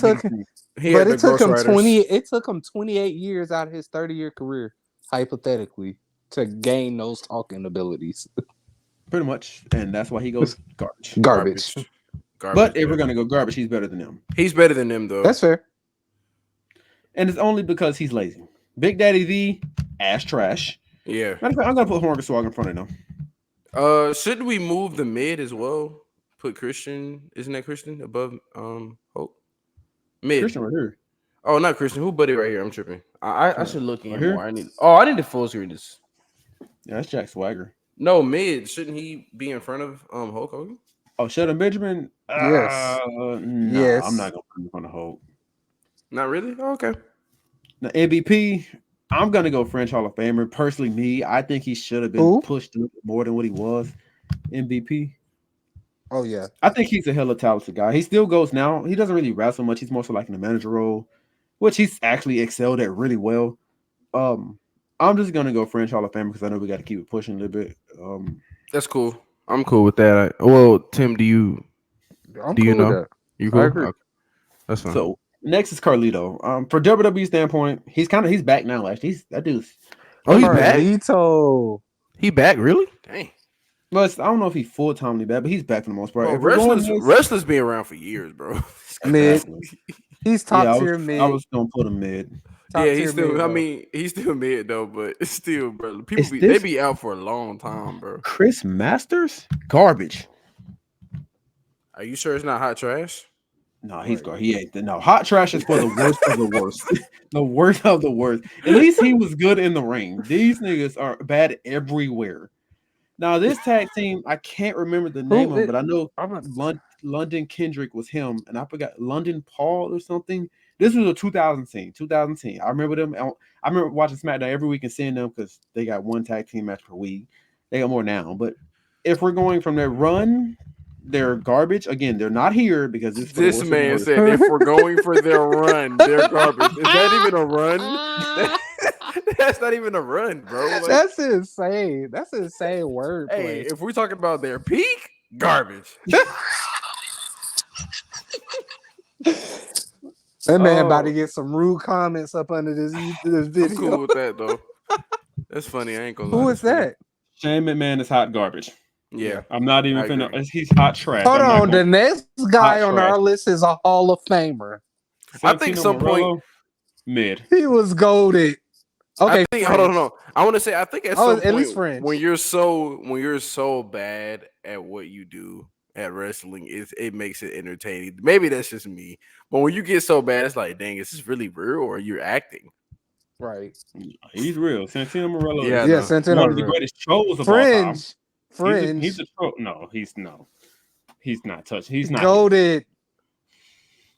28 years out of his 30-year career, hypothetically, to gain those talking abilities. Pretty much, and that's why he goes Garbage. But if we're gonna go garbage, he's better than them. He's better than them, though. That's fair. And it's only because he's lazy. Big Daddy V, ass trash. Yeah. I'm gonna put Hornswoggle in front of them. Shouldn't we move the mid as well? Put Christian, isn't that Christian above Hulk? Mid. Christian right here. Oh, not Christian. Who buddy right here? I'm tripping. I should look in Right more. here? I need the full screen this. Yeah, that's Jack Swagger. No, mid. Shouldn't he be in front of Hulk Hogan? Oh, Shelton Benjamin? Yes. Yes. I'm not gonna put him in front of Hulk. Not really? Oh, okay. Now, MVP, I'm gonna go French Hall of Famer. Personally, me, I think he should have been pushed a little bit more than what he was. MVP. Oh yeah, I think he's a hella talented guy. He still goes now. He doesn't really wrestle much. He's more so like in the manager role, which he's actually excelled at really well. I'm just gonna go French Hall of Famer because I know we got to keep it pushing a little bit. That's cool. I'm cool with that. Well, Tim, do you know? You cool? I agree. Okay. That's fine. So next is Carlito. For WWE standpoint, he's back now. Actually, that dude's. Oh, he's back. Carlito. He back really? Dang. Well, I don't know if he's full-timely back, but he's back for the most part. Bro, wrestlers been around for years, bro. Mid. He's top tier mid. I was gonna put him mid. He's still. He's still mid though, but it's still, bro. They be out for a long time, bro. Chris Masters, garbage. Are you sure it's not hot trash? No, he's garbage. He ain't. No, hot trash is for the worst of the worst. The worst of the worst. At least he was good in the ring. These niggas are bad everywhere. Now, this tag team, I can't remember the name of it, but I know London Kendrick was him, and I forgot London Paul or something. This was a 2010. I remember them. I remember watching SmackDown every week and seeing them because they got one tag team match per week. They got more now. But if we're going from their run, they're garbage. Again, they're not here because this man said if we're going for their run, they're garbage. Is that even a run? That's not even a run, bro. Like, that's insane. That's an insane word. Hey, if we're talking about their peak, garbage. That man about to get some rude comments up under this video. I'm cool with that though. That's funny. I ain't gonna lie. Who is that? Shane McMahon is hot garbage. Yeah, I'm not even finna. He's hot trash. Hold on, the next guy on our list is a Hall of Famer. I think some point mid. He was goated. Okay, hold on. I want to say I think at some point least French. when you're so bad at what you do at wrestling, it makes it entertaining. Maybe that's just me, but when you get so bad, it's like, dang, is this really real or you're acting? Right. He's real. Santino Marella. Yeah, Santino. One of the greatest trolls of all time. Fringe. He's a troll. No, he's not touched. He's not goated.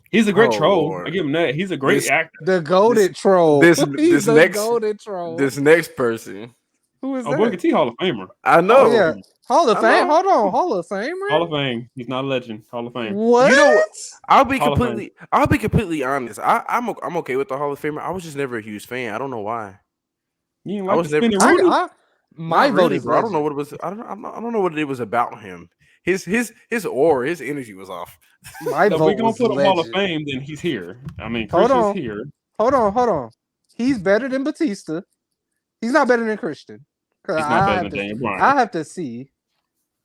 He's a great troll. Lord. I give him that. He's a great actor. The goated troll. This next person. Who is that? Booker T, Hall of Famer. I know. Oh, yeah. Hall of Fame. Hold on. Hall of Famer. Hall of Fame. He's not a legend. Hall of Fame. What? You know what? I'll be completely honest. I'm okay with the Hall of Famer. I was just never a huge fan. I don't know why. You like I was never. My vote is. I don't know what it was. I don't know what it was about him. His aura, his energy was off. My vote if we're gonna put him legend. Hall of Fame, then he's here. I mean, Chris is here. Hold on. He's better than Batista. He's not better than Christian. He's not better than Daniel Bryan. I have to see.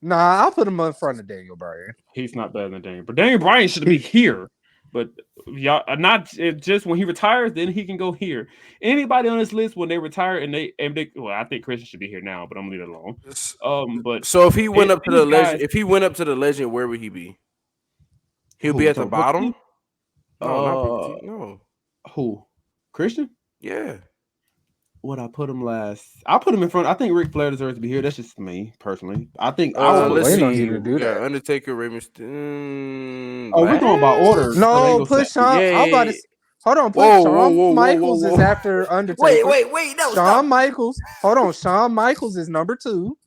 Nah, I'll put him in front of Daniel Bryan. He's not better than Daniel. But Daniel Bryan should be here. But y'all not just when he retires, then he can go here. Anybody on this list when they retire and they well, I think Christian should be here now, but I'm gonna leave it alone. But so if he went up to the legend, where would he be? He'll be at the bottom. No. Who? Christian? Yeah. Would I put him last? I'll put him in front. I think Ric Flair deserves to be here. That's just me personally. I think I would put. Let's waiting on you see. to We do got that. Undertaker, Rey Mysterio. Oh, we're going by order. Last? So they No, go put set. Shawn. Yeah, I'm about yeah, to. Hold on, put Whoa, whoa, Shawn whoa, whoa, whoa, Michaels is whoa. after Undertaker. Wait, no, Shawn stop. Michaels. Hold on, Shawn Michaels is number 2.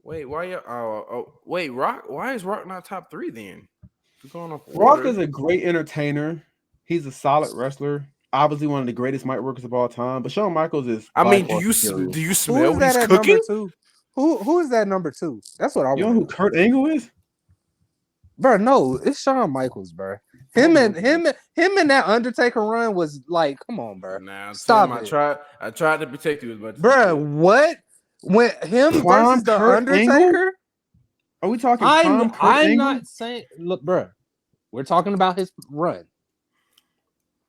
Wait, why you? Wait, Rock. Why is Rock not top 3 then? We're going off Rock order. is a great entertainer. He's a solid wrestler. Obviously, one of the greatest mic workers of all time. But Shawn Michaels is. I by mean, far superior. do you Who smell is what that he's at cooking? number 2? Who is that number 2? That's what I You know want who to know. Kurt Angle is? Bro, no, it's Shawn Michaels, bro. Him and that Undertaker run was like, come on, bro. Nah, Stop Tim, it. I tried to protect you as much as Bro, I could. what? When him Prime versus the Kurt Angle? Undertaker? Are we talking prime Kurt I'm Angle? not saying. Look, bro, we're talking about his run.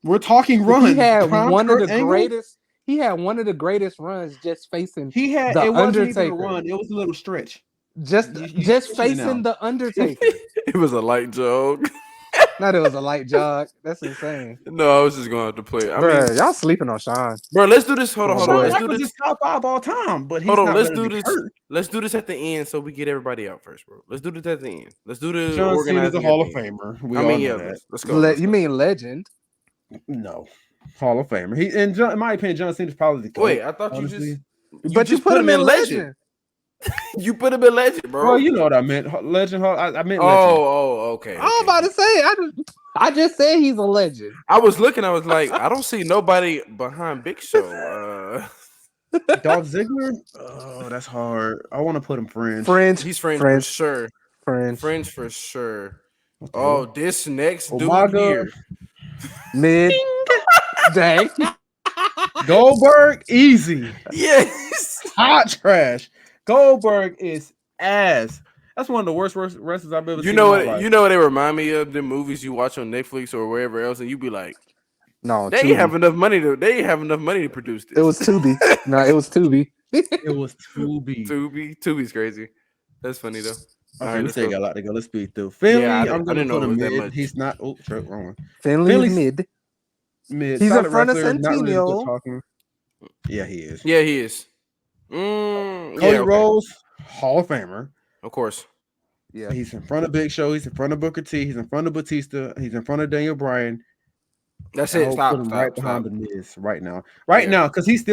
We're talking runs. He had Prime one Kurt of the Angle? greatest. He had one of the greatest runs just facing He had. the It wasn't Undertaker. even a run. It was a little stretch. Just You just stretching it facing now. the Undertaker. It was a light joke. Not it was a light jog. That's insane, No, I was just going to have to play. I bro. mean, Y'all sleeping on Sean. bro, let's do this. Hold on, Oh, hold on. boy. Let's Shawn do Michaels this. is top 5 all time, but he's Hold on, not let's better do than this. Kurt. Let's do this at the end so we get everybody out first, bro. Let's do this at the end. Let's do the John Cena's organizing a Hall at of the end. Famer. We I all mean, know yeah, that. let's go. Let's You go. mean legend? No, Hall of Famer. He, in my opinion, John Cena's probably the GOAT. Wait, I thought honestly. But you put him in legend. You put him in legend, bro. Well, you know what I meant. Legend. I meant legend. Okay. I was about to say. I just said he's a legend. I was looking. I was like, I don't see nobody behind Big Show. Dolph Ziggler. Oh, that's hard. I want to put him Fringe. He's Fringe for sure. Fringe for sure. Oh, this next dude here. Mid. Dang. Goldberg, easy. Yes. Hot trash. Goldberg is ass. That's one of the worst wrestlers I've ever seen. You know what? You know what they remind me of? The movies you watch on Netflix or wherever else, and you be like, No, they ain't have enough money to. They ain't have enough money to produce this. It was Tubi. No, it was Tubi. It was Tubi. Tubi's crazy. That's funny though. Okay, we still got a lot to go. Let's speed through. Finley, I'm going to put him mid. He's not. Oh, wrong one. Finley's mid. He's in front of Santino. Really yeah, he is. Yeah, he is. Cody Rhodes, Hall of Famer. Of course. Yeah, he's in front of Big Show. He's in front of Booker T. He's in front of Batista. He's in front of Daniel Bryan. That's it. Stop. Behind the Miz right now. Now, because he's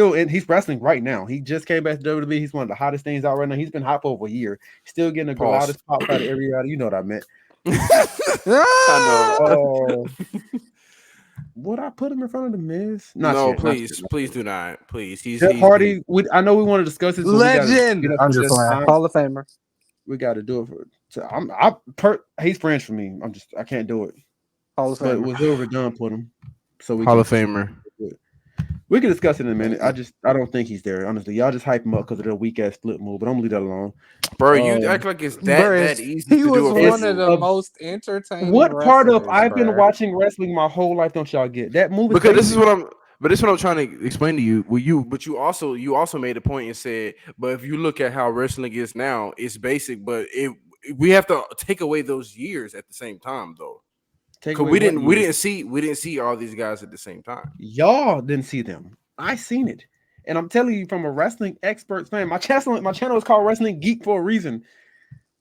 wrestling right now. He just came back to WWE. He's one of the hottest things out right now. He's been hot for over a year. Still getting the loudest pop out of everybody. You know what I meant. I know. Would I put him in front of the Miz? No, please do not. Please. Jeff Hardy. I know we want to discuss this. Legend. Hall of Famer. We got to do it he's French for me. I can't do it. Hall of Famer. Was overdone. Put him. So Hall of Famer. We can discuss it in a minute. I don't think he's there. Honestly, y'all just hype him up because of the weak ass flip move. But I'm gonna leave that alone. Bro, you act like it's that easy. He to was do one of the most entertaining. What part of I've been watching wrestling my whole life don't y'all get? That move is because basic. this is what I'm. But this is what I'm trying to explain to you. But you also made a point and said, but if you look at how wrestling is now, it's basic. But we have to take away those years at the same time, though. Because we didn't see all these guys at the same time. Y'all didn't see them. I seen it, and I'm telling you from a wrestling expert fan. My channel is called Wrestling Geek for a reason.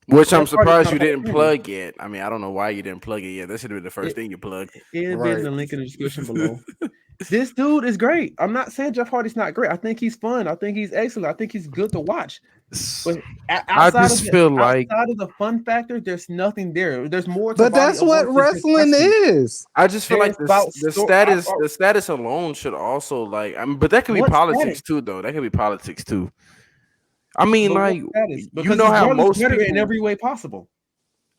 Which I'm surprised you didn't plug yet. I mean, I don't know why you didn't plug it yet. That should have been the first thing you plugged. It'll be in the link in the description below. This dude is great. I'm not saying Jeff Hardy's not great. I think he's fun. I think he's excellent. I think he's good to watch. But outside of the fun factor, there's nothing there. There's more. But that's what wrestling is. I just feel like the status alone should also but that could be politics too, though. That could be politics too. I mean, you know how most people in every way possible.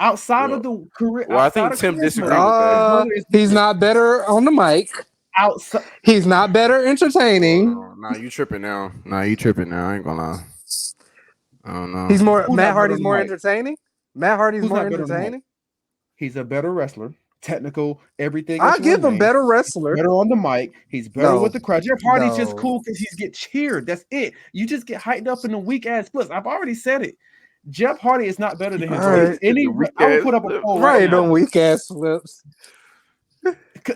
Outside of the career, I think Tim disagreed with that. He's not better on the mic. Outside, he's not better entertaining. Nah, you tripping now. I ain't gonna lie. I don't know. He's more. Matt Hardy's more entertaining. Matt Hardy's more entertaining. He's a better wrestler. Technical, everything. I give him better wrestler. Better on the mic. He's better with the crowd. Jeff Hardy's just cool because he's get cheered. That's it. You just get hyped up in the weak ass flips. I've already said it. Jeff Hardy is not better than him. Right. I will put up a poll right on weak ass flips.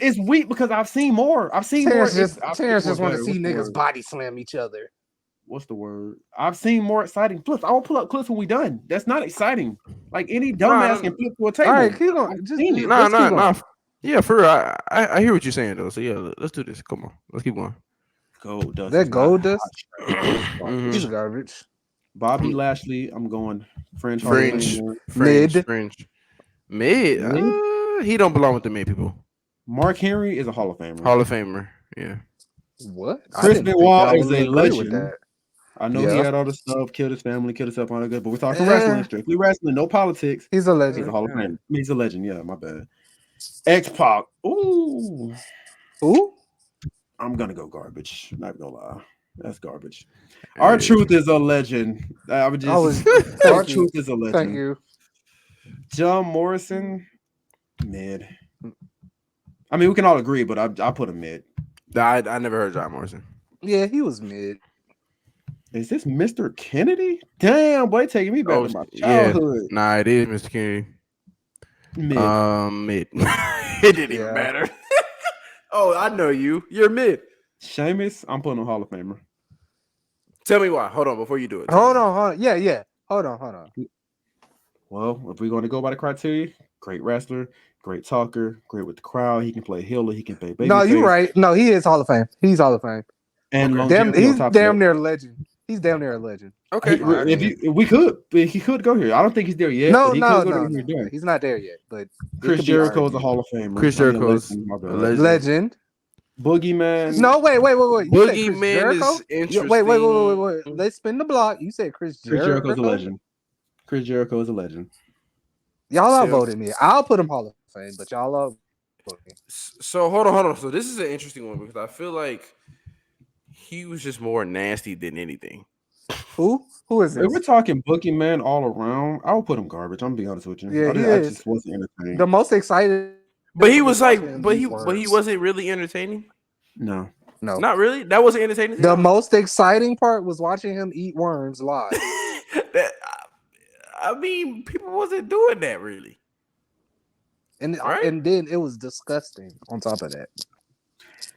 It's weak because I've seen more. I've seen more. Terrence just want to see niggas body slam each other. What's the word? I've seen more exciting flips. I will pull up clips when we done. That's not exciting. Like any dumbass can flip to a table. All right, keep going. Nah. Yeah, for real. I hear what you're saying though. So yeah, let's do this. Come on, let's keep going. Gold dust. That gold dust. He's garbage. Bobby Lashley. I'm going Fringe. Mid. He don't belong with the mid people. Mark Henry is a Hall of Famer. Hall of Famer. Yeah. What? Chris Benoit is a legend. I know Yeah. he had all the stuff, killed his family, killed himself, all that good, but we're talking wrestling, strictly wrestling, no politics. He's a legend. He's a Hall of Famer. He's a legend. Yeah, my bad. X-Pac. Ooh. I'm gonna go garbage. Not gonna lie. That's garbage. R-Truth is a legend. R-Truth is a legend. Thank you. John Morrison, mid. I mean, we can all agree, but I put him mid. I never heard John Morrison. Yeah, he was mid. Is this Mr. Kennedy? Damn, boy, taking me back to my childhood. Yeah. Nah, it is Mr. Kennedy. Mid. It didn't even matter. Oh, I know you. You're mid. Sheamus, I'm putting him Hall of Famer. Tell me why. Hold on, before you do it. Hold on. Yeah. Hold on. Well, if we're going to go by the criteria, great wrestler, great talker, great with the crowd. He can play healer. He can play baby. No, you're right. No, he is Hall of Fame. He's Hall of Fame. And he's damn near a legend. He's damn near a legend. Okay. He could go here. I don't think he's there yet. No. He's not there yet. But Chris Jericho is a Hall of Famer. Chris Jericho is a legend. Boogeyman. No, wait. Boogeyman is interesting. Wait. Let's spin the block. You said Chris Jericho. Jericho's a legend. Chris Jericho is a legend. Y'all outvoted me. I'll put him Hall of Fame, but y'all outvoted me. So hold on. So this is an interesting one because I feel like he was just more nasty than anything. Who is this? If we're talking Boogeyman all around, I would put him garbage. I'm gonna be honest with you. Yeah, I just wasn't entertained. The most excited. But he was like, but he wasn't really entertaining. No, not really. That wasn't entertaining. The most exciting part was watching him eat worms live. I mean, people wasn't doing that really. And then it was disgusting on top of that.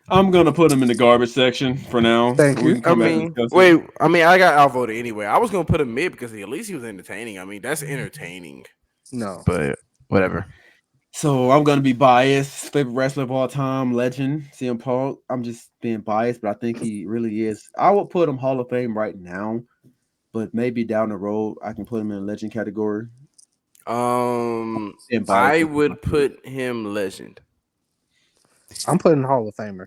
I'm gonna put him in the garbage section for now. Thank you. I got outvoted anyway. I was gonna put him mid because at least he was entertaining. I mean, that's entertaining. No, but whatever. So I'm gonna be biased. Favorite wrestler of all time, legend, CM Punk. I'm just being biased, but I think he really is. I would put him Hall of Fame right now, but maybe down the road I can put him in a legend category. I would put him legend. I'm putting Hall of Famer.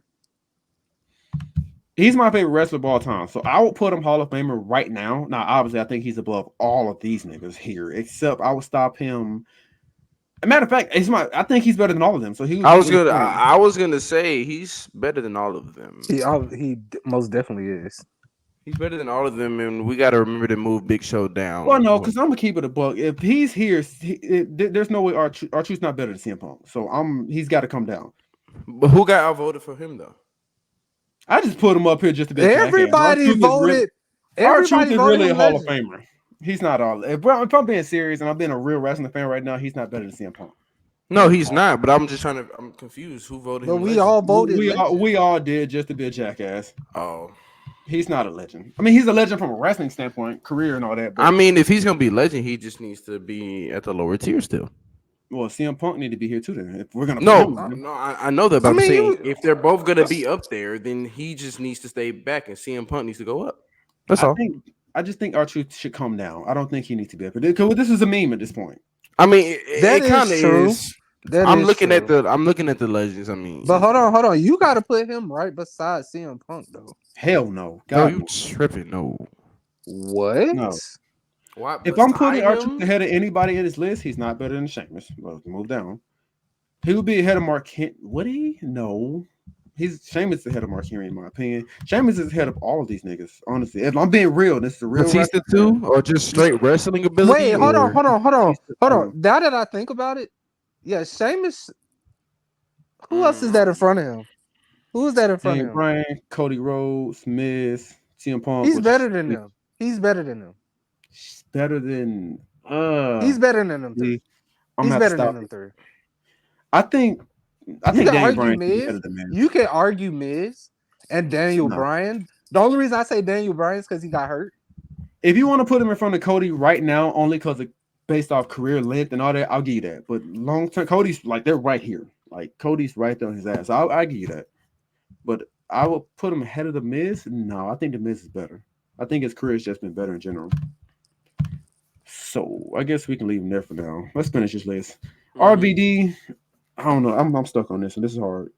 He's my favorite wrestler of all time, so I would put him Hall of Famer right now. Now, obviously, I think he's above all of these niggas here, except I would stop him. As a matter of fact, I think he's better than all of them. So I was gonna say he's better than all of them. He most definitely is. He's better than all of them, and we got to remember to move Big Show down. Well, no, because I'm gonna keep it a buck. If he's here, there's no way R-Truth's not better than CM Punk. So he's got to come down. But who got outvoted for him though? I just put him up here just to be. Everybody voted. R-Truth is really a Hall of Famer. He's not all. If I'm being serious and I'm being a real wrestling fan right now, he's not better than CM Punk. No, he's not. But I'm confused. Who voted? But we all voted. We all did just to be a jackass. Oh, he's not a legend. I mean, he's a legend from a wrestling standpoint, career and all that. But I mean, if he's gonna be legend, he just needs to be at the lower tier still. Well, CM Punk need to be here too. Then, if we're gonna I know that. But I'm saying if they're both gonna be up there, then he just needs to stay back, and CM Punk needs to go up. That's all. I just think R-Truth should come down. I don't think he needs to be up there because this is a meme at this point. I mean, it kind of is. I'm looking true. at the legends. I mean, but hold on. You got to put him right beside CM Punk though. Hell no. God, you tripping? No. What? No. Why, if I'm putting R-Truth ahead of anybody in this list, he's not better than Sheamus. Well, move down. He would be ahead of Mark Henry. Would he? No. Sheamus is ahead of Mark Henry, in my opinion. Sheamus is ahead of all of these niggas, honestly. If I'm being real, this is a real Batista too, or just straight wrestling ability? Wait, hold on. Now that I think about it, yeah, Sheamus. Who else is that in front of him? Who is that in front of him? Bryan, Cody Rhodes, Miz, CM Punk. He's better than them. He's better than them. He's better than them three. He's better than them three. I think I You think can Daniel argue Bryan should be Miz. better than Miz. You can argue Miz and Daniel No. Bryan. The only reason I say Daniel Bryan is because he got hurt. If you want to put him in front of Cody right now, only because based off career length and all that, I'll give you that. But long term, Cody's like they're right here. Like Cody's right there on his ass. I'll give you that. But I will put him ahead of the Miz. No, I think the Miz is better. I think his career has just been better in general. So I guess we can leave him there for now. Let's finish this list. RBD. I don't know. I'm stuck on this, and this is hard.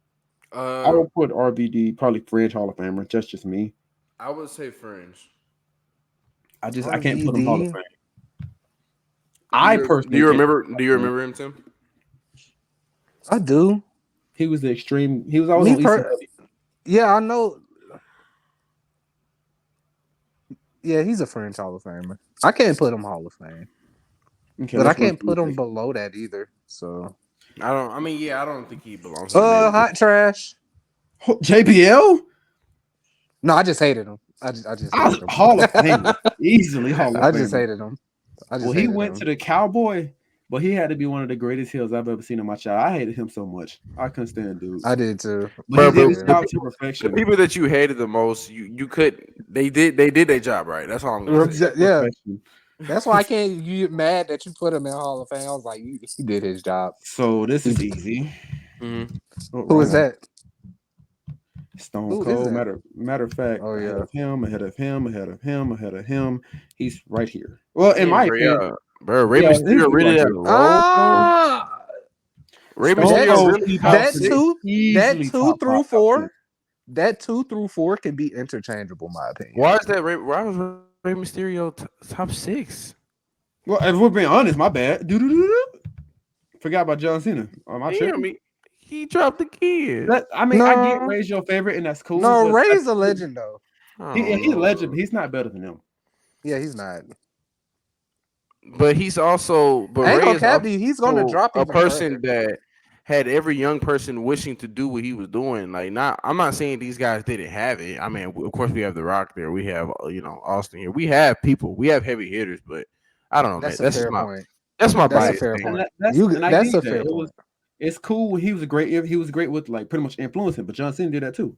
I will put RBD probably Fringe Hall of Famer. That's just me. I would say Fringe. I can't put him Hall of RVD. Fame. I personally Do you can't- remember? Do you remember him, Tim? I do. He was the extreme. He was always Me on per- ECW. Yeah, I know. Yeah, he's a French Hall of Famer. I can't put him Hall of Fame, Okay, but I let's run can't through put him this. below that either. So, I don't. I mean, yeah, I don't think he belongs. To the hot trash. JBL. No, I just hated him. I just hated him. Hall of Fame. Easily Hall of Fame. I just hated him. Well, he went to the Cowboy, but he had to be one of the greatest heels I've ever seen in my child. I hated him so much. I couldn't stand dude. I did too. But he did his the job to The perfection. people that you hated the most, you could. They did their job right. That's all I'm gonna say. Yeah, Perfection. that's why I can't get mad that you put him in Hall of Fame. I was like, he did his job. So this is easy. Mhm. Oh, Who wrong is one. that? Stone Who is Cold. that? Matter of fact, Oh, yeah. ahead of him, ahead of him, ahead of him, ahead of him. He's right here. Well, in my opinion, bro, Rey Yeah, Mysterio he's really right that here. role. Ah, Rey Stone Mysterio Cold, really he top that six. two, easily that 2 top through five, top 4, six. that 2 through 4 can be interchangeable, in my opinion. Why is that? Why was Rey Mysterio top 6? Well, if we're being honest, my bad. Do. Forgot about John Cena. Am I Damn, tripping? he dropped the kid. I mean, I get No. Ray's your favorite, and that's cool. No, but Ray's a legend though. He's a legend, but he's not better than him. Yeah, he's not. But he's also, but I ain't Ray gonna is cap you. He's gonna also drop a even person further. that had every young person wishing to do what he was doing. Like, I'm not saying these guys didn't have it. I mean, of course we have The Rock there. We have Austin here. We have people. We have heavy hitters. But I don't know, That's man. a fair point. That's my That's a bias. fair thing. point. And I That's get a that. fair point. It's cool. He was great with like pretty much influencing, but John Cena did that too.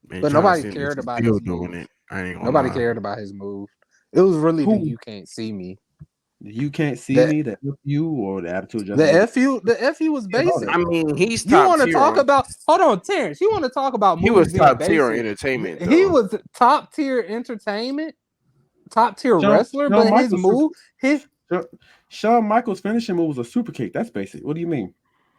Man, But John nobody Cena cared is about still his doing move. it. I ain't gonna Nobody lie. cared about his move. It was really Who? the "you can't see me." You can't see That- me, the FU or the attitude The adjustment. FU was Yeah, all basic. that. I mean, he's You top want to tier. talk about? Hold on, Terrence. You want to talk about He moves was being top tier on basic? entertainment. He though. was top tier entertainment, top tier Shawn- wrestler. Shawn But his Michaels move, his Shawn Michaels' finishing move was a super kick. That's basic. What do you mean?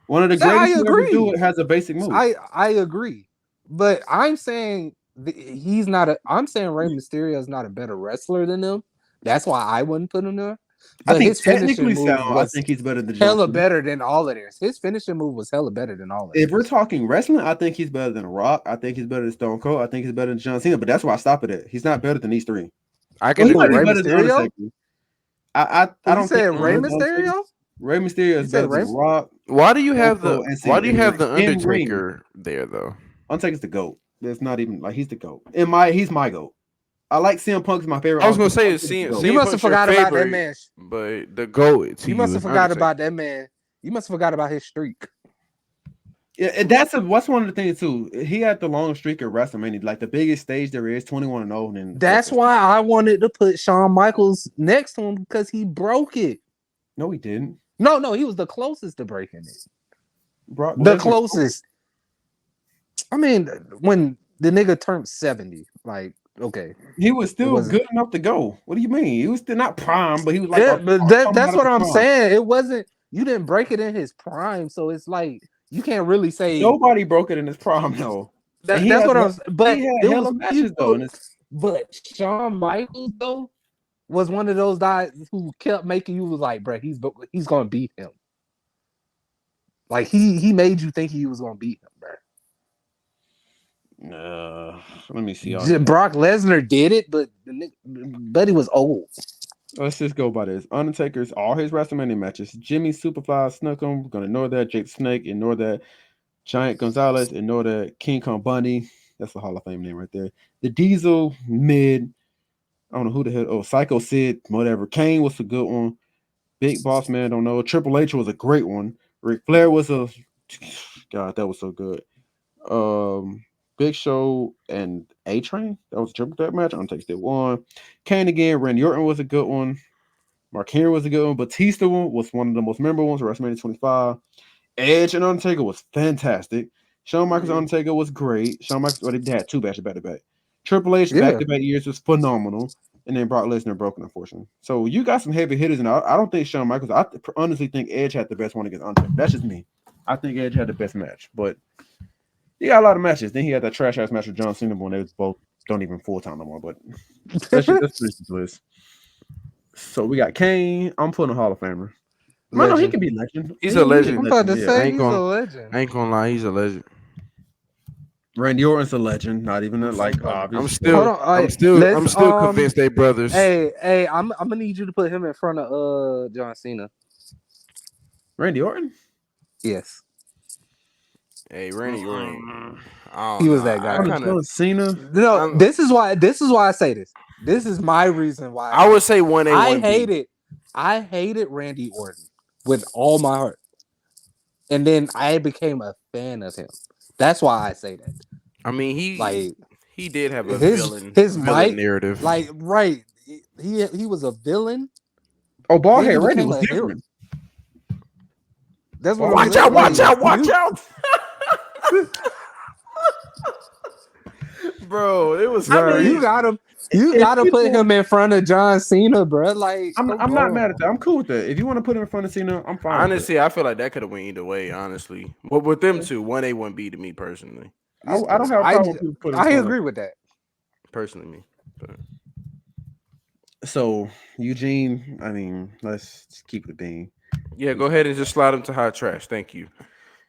One of the I greatest to ever agree. do it has a basic move. I agree, but I'm saying he's not a. I'm saying Rey Mysterio is not a better wrestler than him. That's why I wouldn't put him there. I But think his finishing technically move sound, I was think he's better than John hella Cena. better than all of theirs. His finishing move was hella better than all of If we're theirs. talking wrestling, I think he's better than Rock. I think he's better than Stone Cold. I think he's better than John Cena. But that's why I stop it at. He's not better than these three. I can He might agree. be Rey better than Mysterio? Undertaker. I You don't said think Rey Undertaker- Mysterio? Rey Mysterio You is said better than Rey- Rock. Why do you have Stone the Cold, and Cena Why do you have the in ring. Undertaker there though? Undertaker's the GOAT. It's not even like he's the GOAT. He's my GOAT. I like CM Punk's my favorite. I was gonna say Undertaker's it's the GOAT. You must have forgot about that favorite, man. but the GOAT. To You must have is forgot Undertaker. about that man. You must have forgot about his streak. Yeah, and what's one of the things too. He had the longest streak of WrestleMania, like the biggest stage there is, 21-0. And That's why I wanted to put Shawn Michaels next to him because he broke it. No, he didn't. No, he was the closest to breaking it. Brock The Lesnar- closest. I mean, when the nigga turned 70, like, okay. He was still wasn't- good enough to go. What do you mean? He was still not prime, but he was like. Yeah, but that's what I'm prime. saying. It wasn't, you didn't break it in his prime, so it's like, you can't really say. Nobody broke it in his prime though. That's had what I'm what- saying. But he had it hella was matches though. And But Shawn Michaels though was one of those guys who kept making you was like, bro, he's gonna beat him. Like he made you think he was gonna beat him, bro. Let me see. Brock Lesnar did it, but Buddy was old. Let's just go by this. Undertaker's all his WrestleMania matches. Jimmy Superfly snuck him. Gonna ignore that. Jake Snake, ignore that. Giant Gonzalez, ignore that. King Kong Bundy. That's the Hall of Fame name right there. The Diesel, mid. I don't know who the hell. Oh, Psycho Sid, whatever. Kane was a good one. Big Boss Man, don't know. Triple H was a great one. Ric Flair was a God, that was so good. Big Show and A Train. That was a triple threat match. Undertaker still won. Kane again. Randy Orton was a good one. Mark Henry was a good one. Batista one was one of the most memorable ones. WrestleMania 25. Edge and Undertaker was fantastic. Shawn Michaels and Undertaker was great. Shawn Michaels, well, they had two matches back to back. Triple H back to back years was phenomenal. And then Brock Lesnar broken, unfortunately. So you got some heavy hitters, and I don't think Shawn Michaels. I honestly think Edge had the best one against Undertaker. That's just me. I think Edge had the best match, but he got a lot of matches. Then he had that trash ass match with John Cena when they both don't even full time no more. But that's pretty list. So we got Kane. I'm putting a Hall of Famer. No, he can be legend. He's a legend. I'm about to say he's a legend. I ain't gonna lie, he's a legend. Randy Orton's a legend. Not even I'm still convinced they brothers. Hey, I'm gonna need you to put him in front of John Cena. Randy Orton? Yes. Hey, Randy Orton. He was that guy. Cena. No, this is why I say this. This is my reason why I would say 1A. I hated Randy Orton with all my heart. And then I became a fan of him. That's why I say that. I mean, he did have a villain narrative. Like, right. He was a villain. Oh, Ballhead Randy was different. That's what watch out. Bro, it was you gotta put him in front of John Cena, bro. Like, I'm not mad at that. I'm cool with that. If you want to put him in front of Cena, I'm fine. Honestly, I feel like that could have went either way. Honestly, but with them two, 1A, 1B to me personally. I don't have a problem with putting. I agree with that. Personally, me. But. So Eugene, I mean, let's just keep it being. Yeah, go ahead and just slide him to hot trash. Thank you.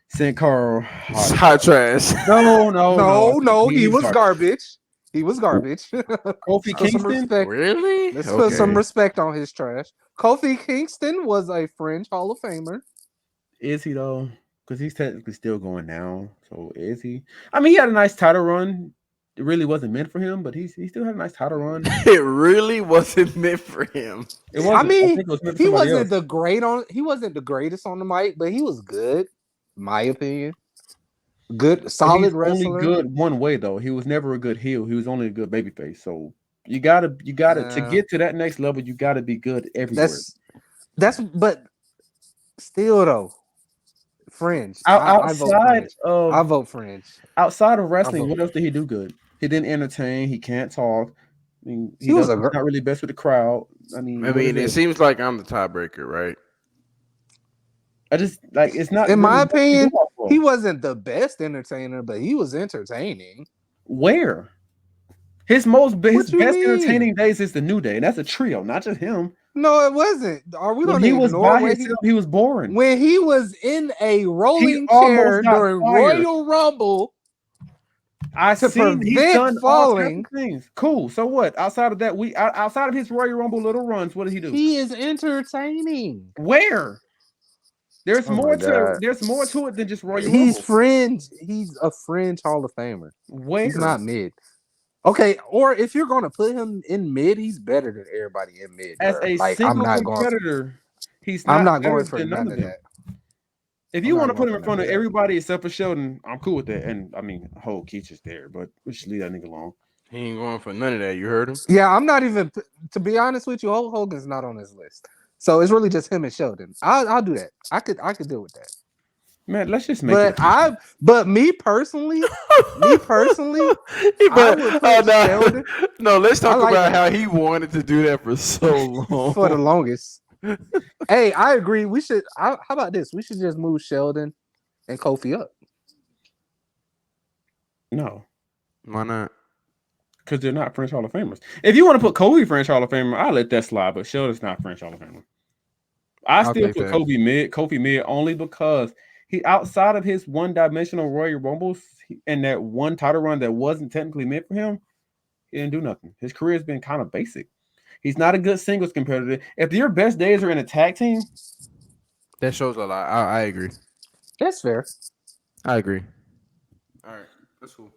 St. Carl. Hot trash. No. He was garbage. He was garbage. Kofi Kingston? Really? Let's put some respect on his trash. Kofi Kingston was a fringe Hall of Famer. Is he though? Because he's technically still going now. So is he? I mean, he had a nice title run. It really wasn't meant for him, but he still had a nice title run. It really wasn't meant for him. It wasn't. I mean, he wasn't else. He wasn't the greatest on the mic, but he was good, in my opinion. Good, solid wrestler. Only good one way though. He was never a good heel. He was only a good babyface. So you gotta to get to that next level. You gotta be good everywhere. But still though, fringe. I vote fringe. Outside of wrestling, what else did he do good? He didn't entertain. He can't talk. I mean, he's not really best with the crowd. I mean, it seems like I'm the tiebreaker, right? I just it's not. In my opinion, he wasn't the best entertainer, but he was entertaining. Where? His best entertaining days is the New Day, and that's a trio, not just him. No, it wasn't. Are we going to ignore he was boring. When he was in a rolling chair during Royal Rumble, he's done falling things. Cool. So what? Outside of that, outside of his Royal Rumble little runs, what did he do? He is entertaining. Where? There's more to it than just Royal Rumble. He's fringe. He's a fringe Hall of Famer. Where? He's not mid. Okay, or if you're going to put him in mid, he's better than everybody in mid. As a single competitor, I'm not going for none of that. If you want to put him in front of everybody except for Sheldon, I'm cool with that. And I mean, Hulk Keach is there, but we should leave that nigga alone. He ain't going for none of that. You heard him? Yeah, I'm not even. To be honest with you, Hulk Hogan's not on this list. So it's really just him and Sheldon. I'll do that. I could deal with that. Man, let's just make it. But me personally, I would put Sheldon. No, let's talk about how he wanted to do that for so long. For the longest. Hey, I agree. We should. How about this? We should just move Sheldon and Kofi up. No, why not? Because they're not French Hall of Famers. If you want to put Kobe French Hall of Famer, I'll let that slide. But Sheldon's not French Hall of Famer. I still put Kofi mid only because he, outside of his one-dimensional Royal Rumbles and that one title run that wasn't technically meant for him, he didn't do nothing. His career has been kind of basic. He's not a good singles competitor. If your best days are in a tag team, that shows a lot. I agree. That's fair. I agree. All right, that's cool.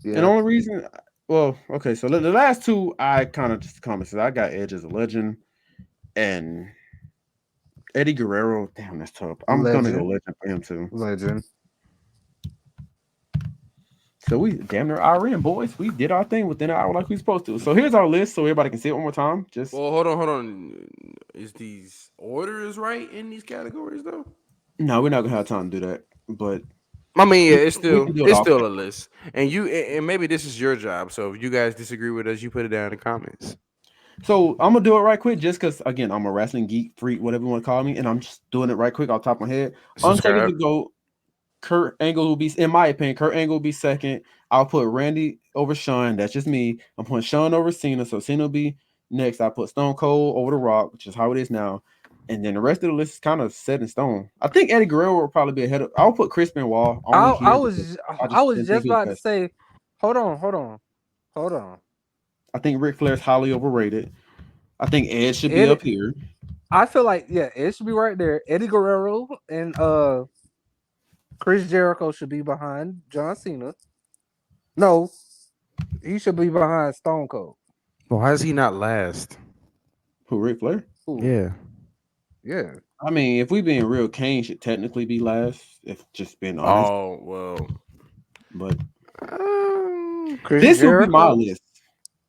Yeah. And the only reason, so the last two I kind of just commented. I got Edge as a legend, and Eddie Guerrero, damn, that's tough. I'm gonna go Legend. legend for him too. Legend. So we damn near hour in, boys. We did our thing within an hour like we supposed to. So here's our list, so everybody can see it one more time. Just Well, hold on. Is these orders right in these categories though? no, we're not gonna have time to do that. But I mean, yeah, it's we still can do it it's off. still a list, and maybe this is your job. So if you guys disagree with us, you put it down in the comments. So I'm gonna do it right quick, just because again I'm a wrestling geek, freak, whatever you want to call me, and I'm just doing it right quick off the top of my head. Undertaker Subscribe. to go. Kurt Angle will be, in my opinion, Kurt Angle will be second. I'll put Randy over Shawn. That's just me. I'm putting Shawn over Cena, so Cena will be next. I put Stone Cold over The Rock, which is how it is now. And then the rest of the list is kind of set in stone. I think Eddie Guerrero will probably be ahead of. I'll put Chris Benoit only I here because was I I just was didn't think just he was about to best. say, hold on. I think Ric Flair's highly overrated. I think Edge should be Eddie, up here. I feel like it should be right there. Eddie Guerrero and Chris Jericho should be behind John Cena. No, he should be behind Stone Cold. Why is he not last? Who, Ric Flair? Ooh, Yeah. yeah. I mean, if we being real, Kane should technically be last, if just being honest. Oh well. But Chris this would be my Jericho, list.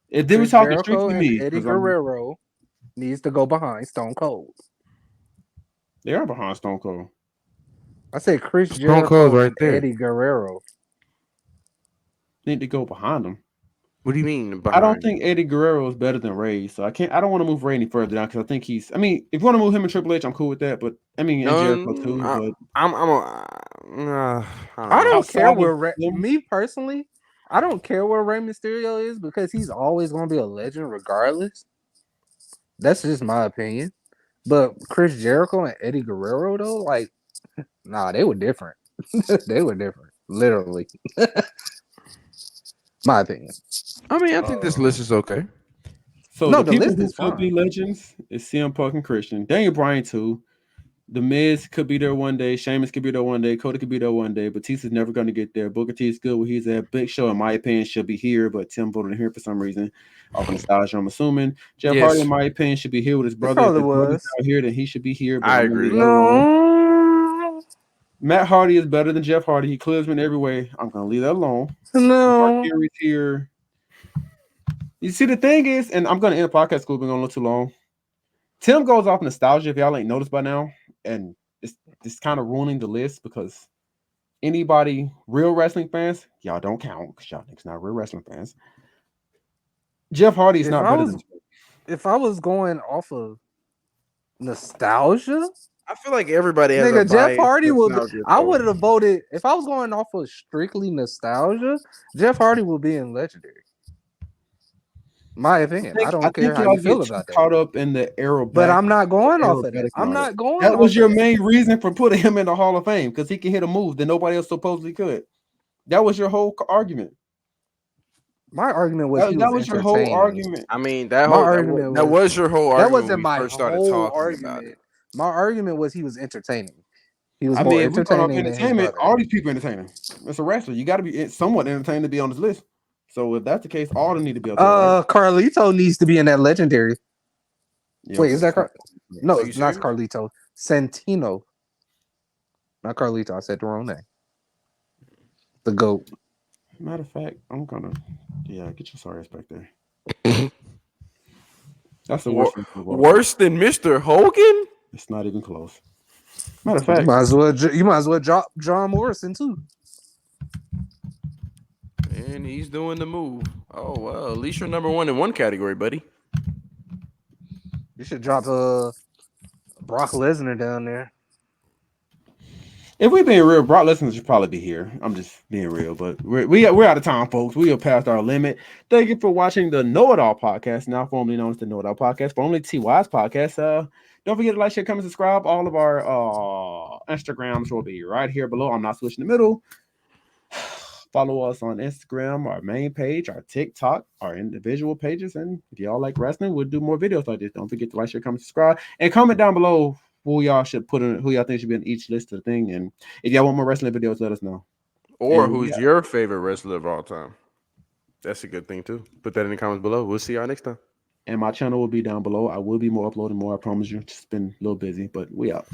If they were Chris talking Jericho strictly and me, Eddie because I'm Guerrero needs to go behind Stone Cold. they are behind Stone Cold. I said Chris Stone Cold's Jericho right and there. Eddie Guerrero. Need to go behind them. What do you mean I don't behind? think Eddie Guerrero is better than Ray, so I can't. I don't want to move Ray any further down because I think he's. I mean, if you want to move him and Triple H, I'm cool with that. But I mean, and Jericho too. I, But I'm I don't I know. don't care outside of where them, me personally, I don't care where Rey Mysterio is because he's always going to be a legend regardless. That's just my opinion. But Chris Jericho and Eddie Guerrero though, like, nah, they were different. They were different, literally. My opinion. I mean, I think this uh, list is okay. so No, the the people list who is could be fine. legends is CM Punk and Christian, Daniel Bryan too. The Miz could be there one day. Sheamus could be there one day. Cody could be there one day. Batista's never going to get there. Booker T is good where he's at. Big Show, in my opinion, should be here, but Tim voted here for some reason. Off of nostalgia, I'm assuming. Jeff Hardy, in Yes, my opinion, should be here with his It brother. If probably his brother's was. not here, then he should be here, but I I'm going to leave agree. that alone. No, Matt Hardy is better than Jeff Hardy. He clears me in every way. I'm going to leave that alone. Mark no. Henry's here. You see, the thing is, and I'm going to end the podcast because we're going to look too long. Tim goes off nostalgia, if y'all ain't noticed by now, and it's kind of ruining the list because anybody real wrestling fans, y'all don't count because y'all niggas not real wrestling fans. Jeff Hardy is If not I better than. was, if I was going off of nostalgia, I feel like everybody has a nigga, Jeff bias Hardy would. nostalgia I would towards. have voted if I was going off of strictly nostalgia. Jeff Hardy would be in legendary. My opinion. I I don't care think how y'all you feel get too about that, caught up in the but I'm not going off of that. aerobatic and I'm all that. not going That off was of your that. main reason for putting him in the Hall of Fame because he can hit a move that nobody else supposedly could. That was your whole argument. My argument was he That was was your whole entertaining. argument. I mean, My argument that was was your whole that argument when wasn't we my first started whole talking about it. argument. My argument was he was entertaining. He was I more mean, if we're going off entertaining than his entertainment, brother. all these people entertaining. It's a wrestler. You got to be somewhat entertained to be on this list. So if that's the case, all of them need to be up there, right? Carlito needs to be in that legendary. Yeah, Wait, is that no? Are you It's not serious? Carlito. Santino, not Carlito. I said the wrong name. The goat. Matter of fact, I'm gonna get your sorry ass back there. That's the worst thing to vote on. Worse than Mr. Hogan? It's not even close. Matter of You fact, might as well. You might as well drop John Morrison too. And he's doing the move. Oh well, at least you're number one in one category, buddy. You should drop Brock Lesnar down there. if we being real, Brock Lesnar should probably be here. I'm just being real, but we're out of time, folks. We are past our limit. Thank you for watching the Know It All Podcast, now formerly known as the Know It All Podcast, formerly TY's Podcast. Don't forget to like, share, comment, subscribe. All of our Instagrams will be right here below. I'm not switching the middle. Follow us on Instagram, our main page, our TikTok, our individual pages. And if y'all like wrestling, we'll do more videos like this. Don't forget to like, share, comment, subscribe. And comment down below who y'all should put in, who y'all think should be in each list of the thing. And if y'all want more wrestling videos, let us know. Or And who's your favorite wrestler of all time? That's a good thing too. Put that in the comments below. We'll see y'all next time. And my channel will be down below. I will be more uploading more. I promise you. Just been a little busy, but we out.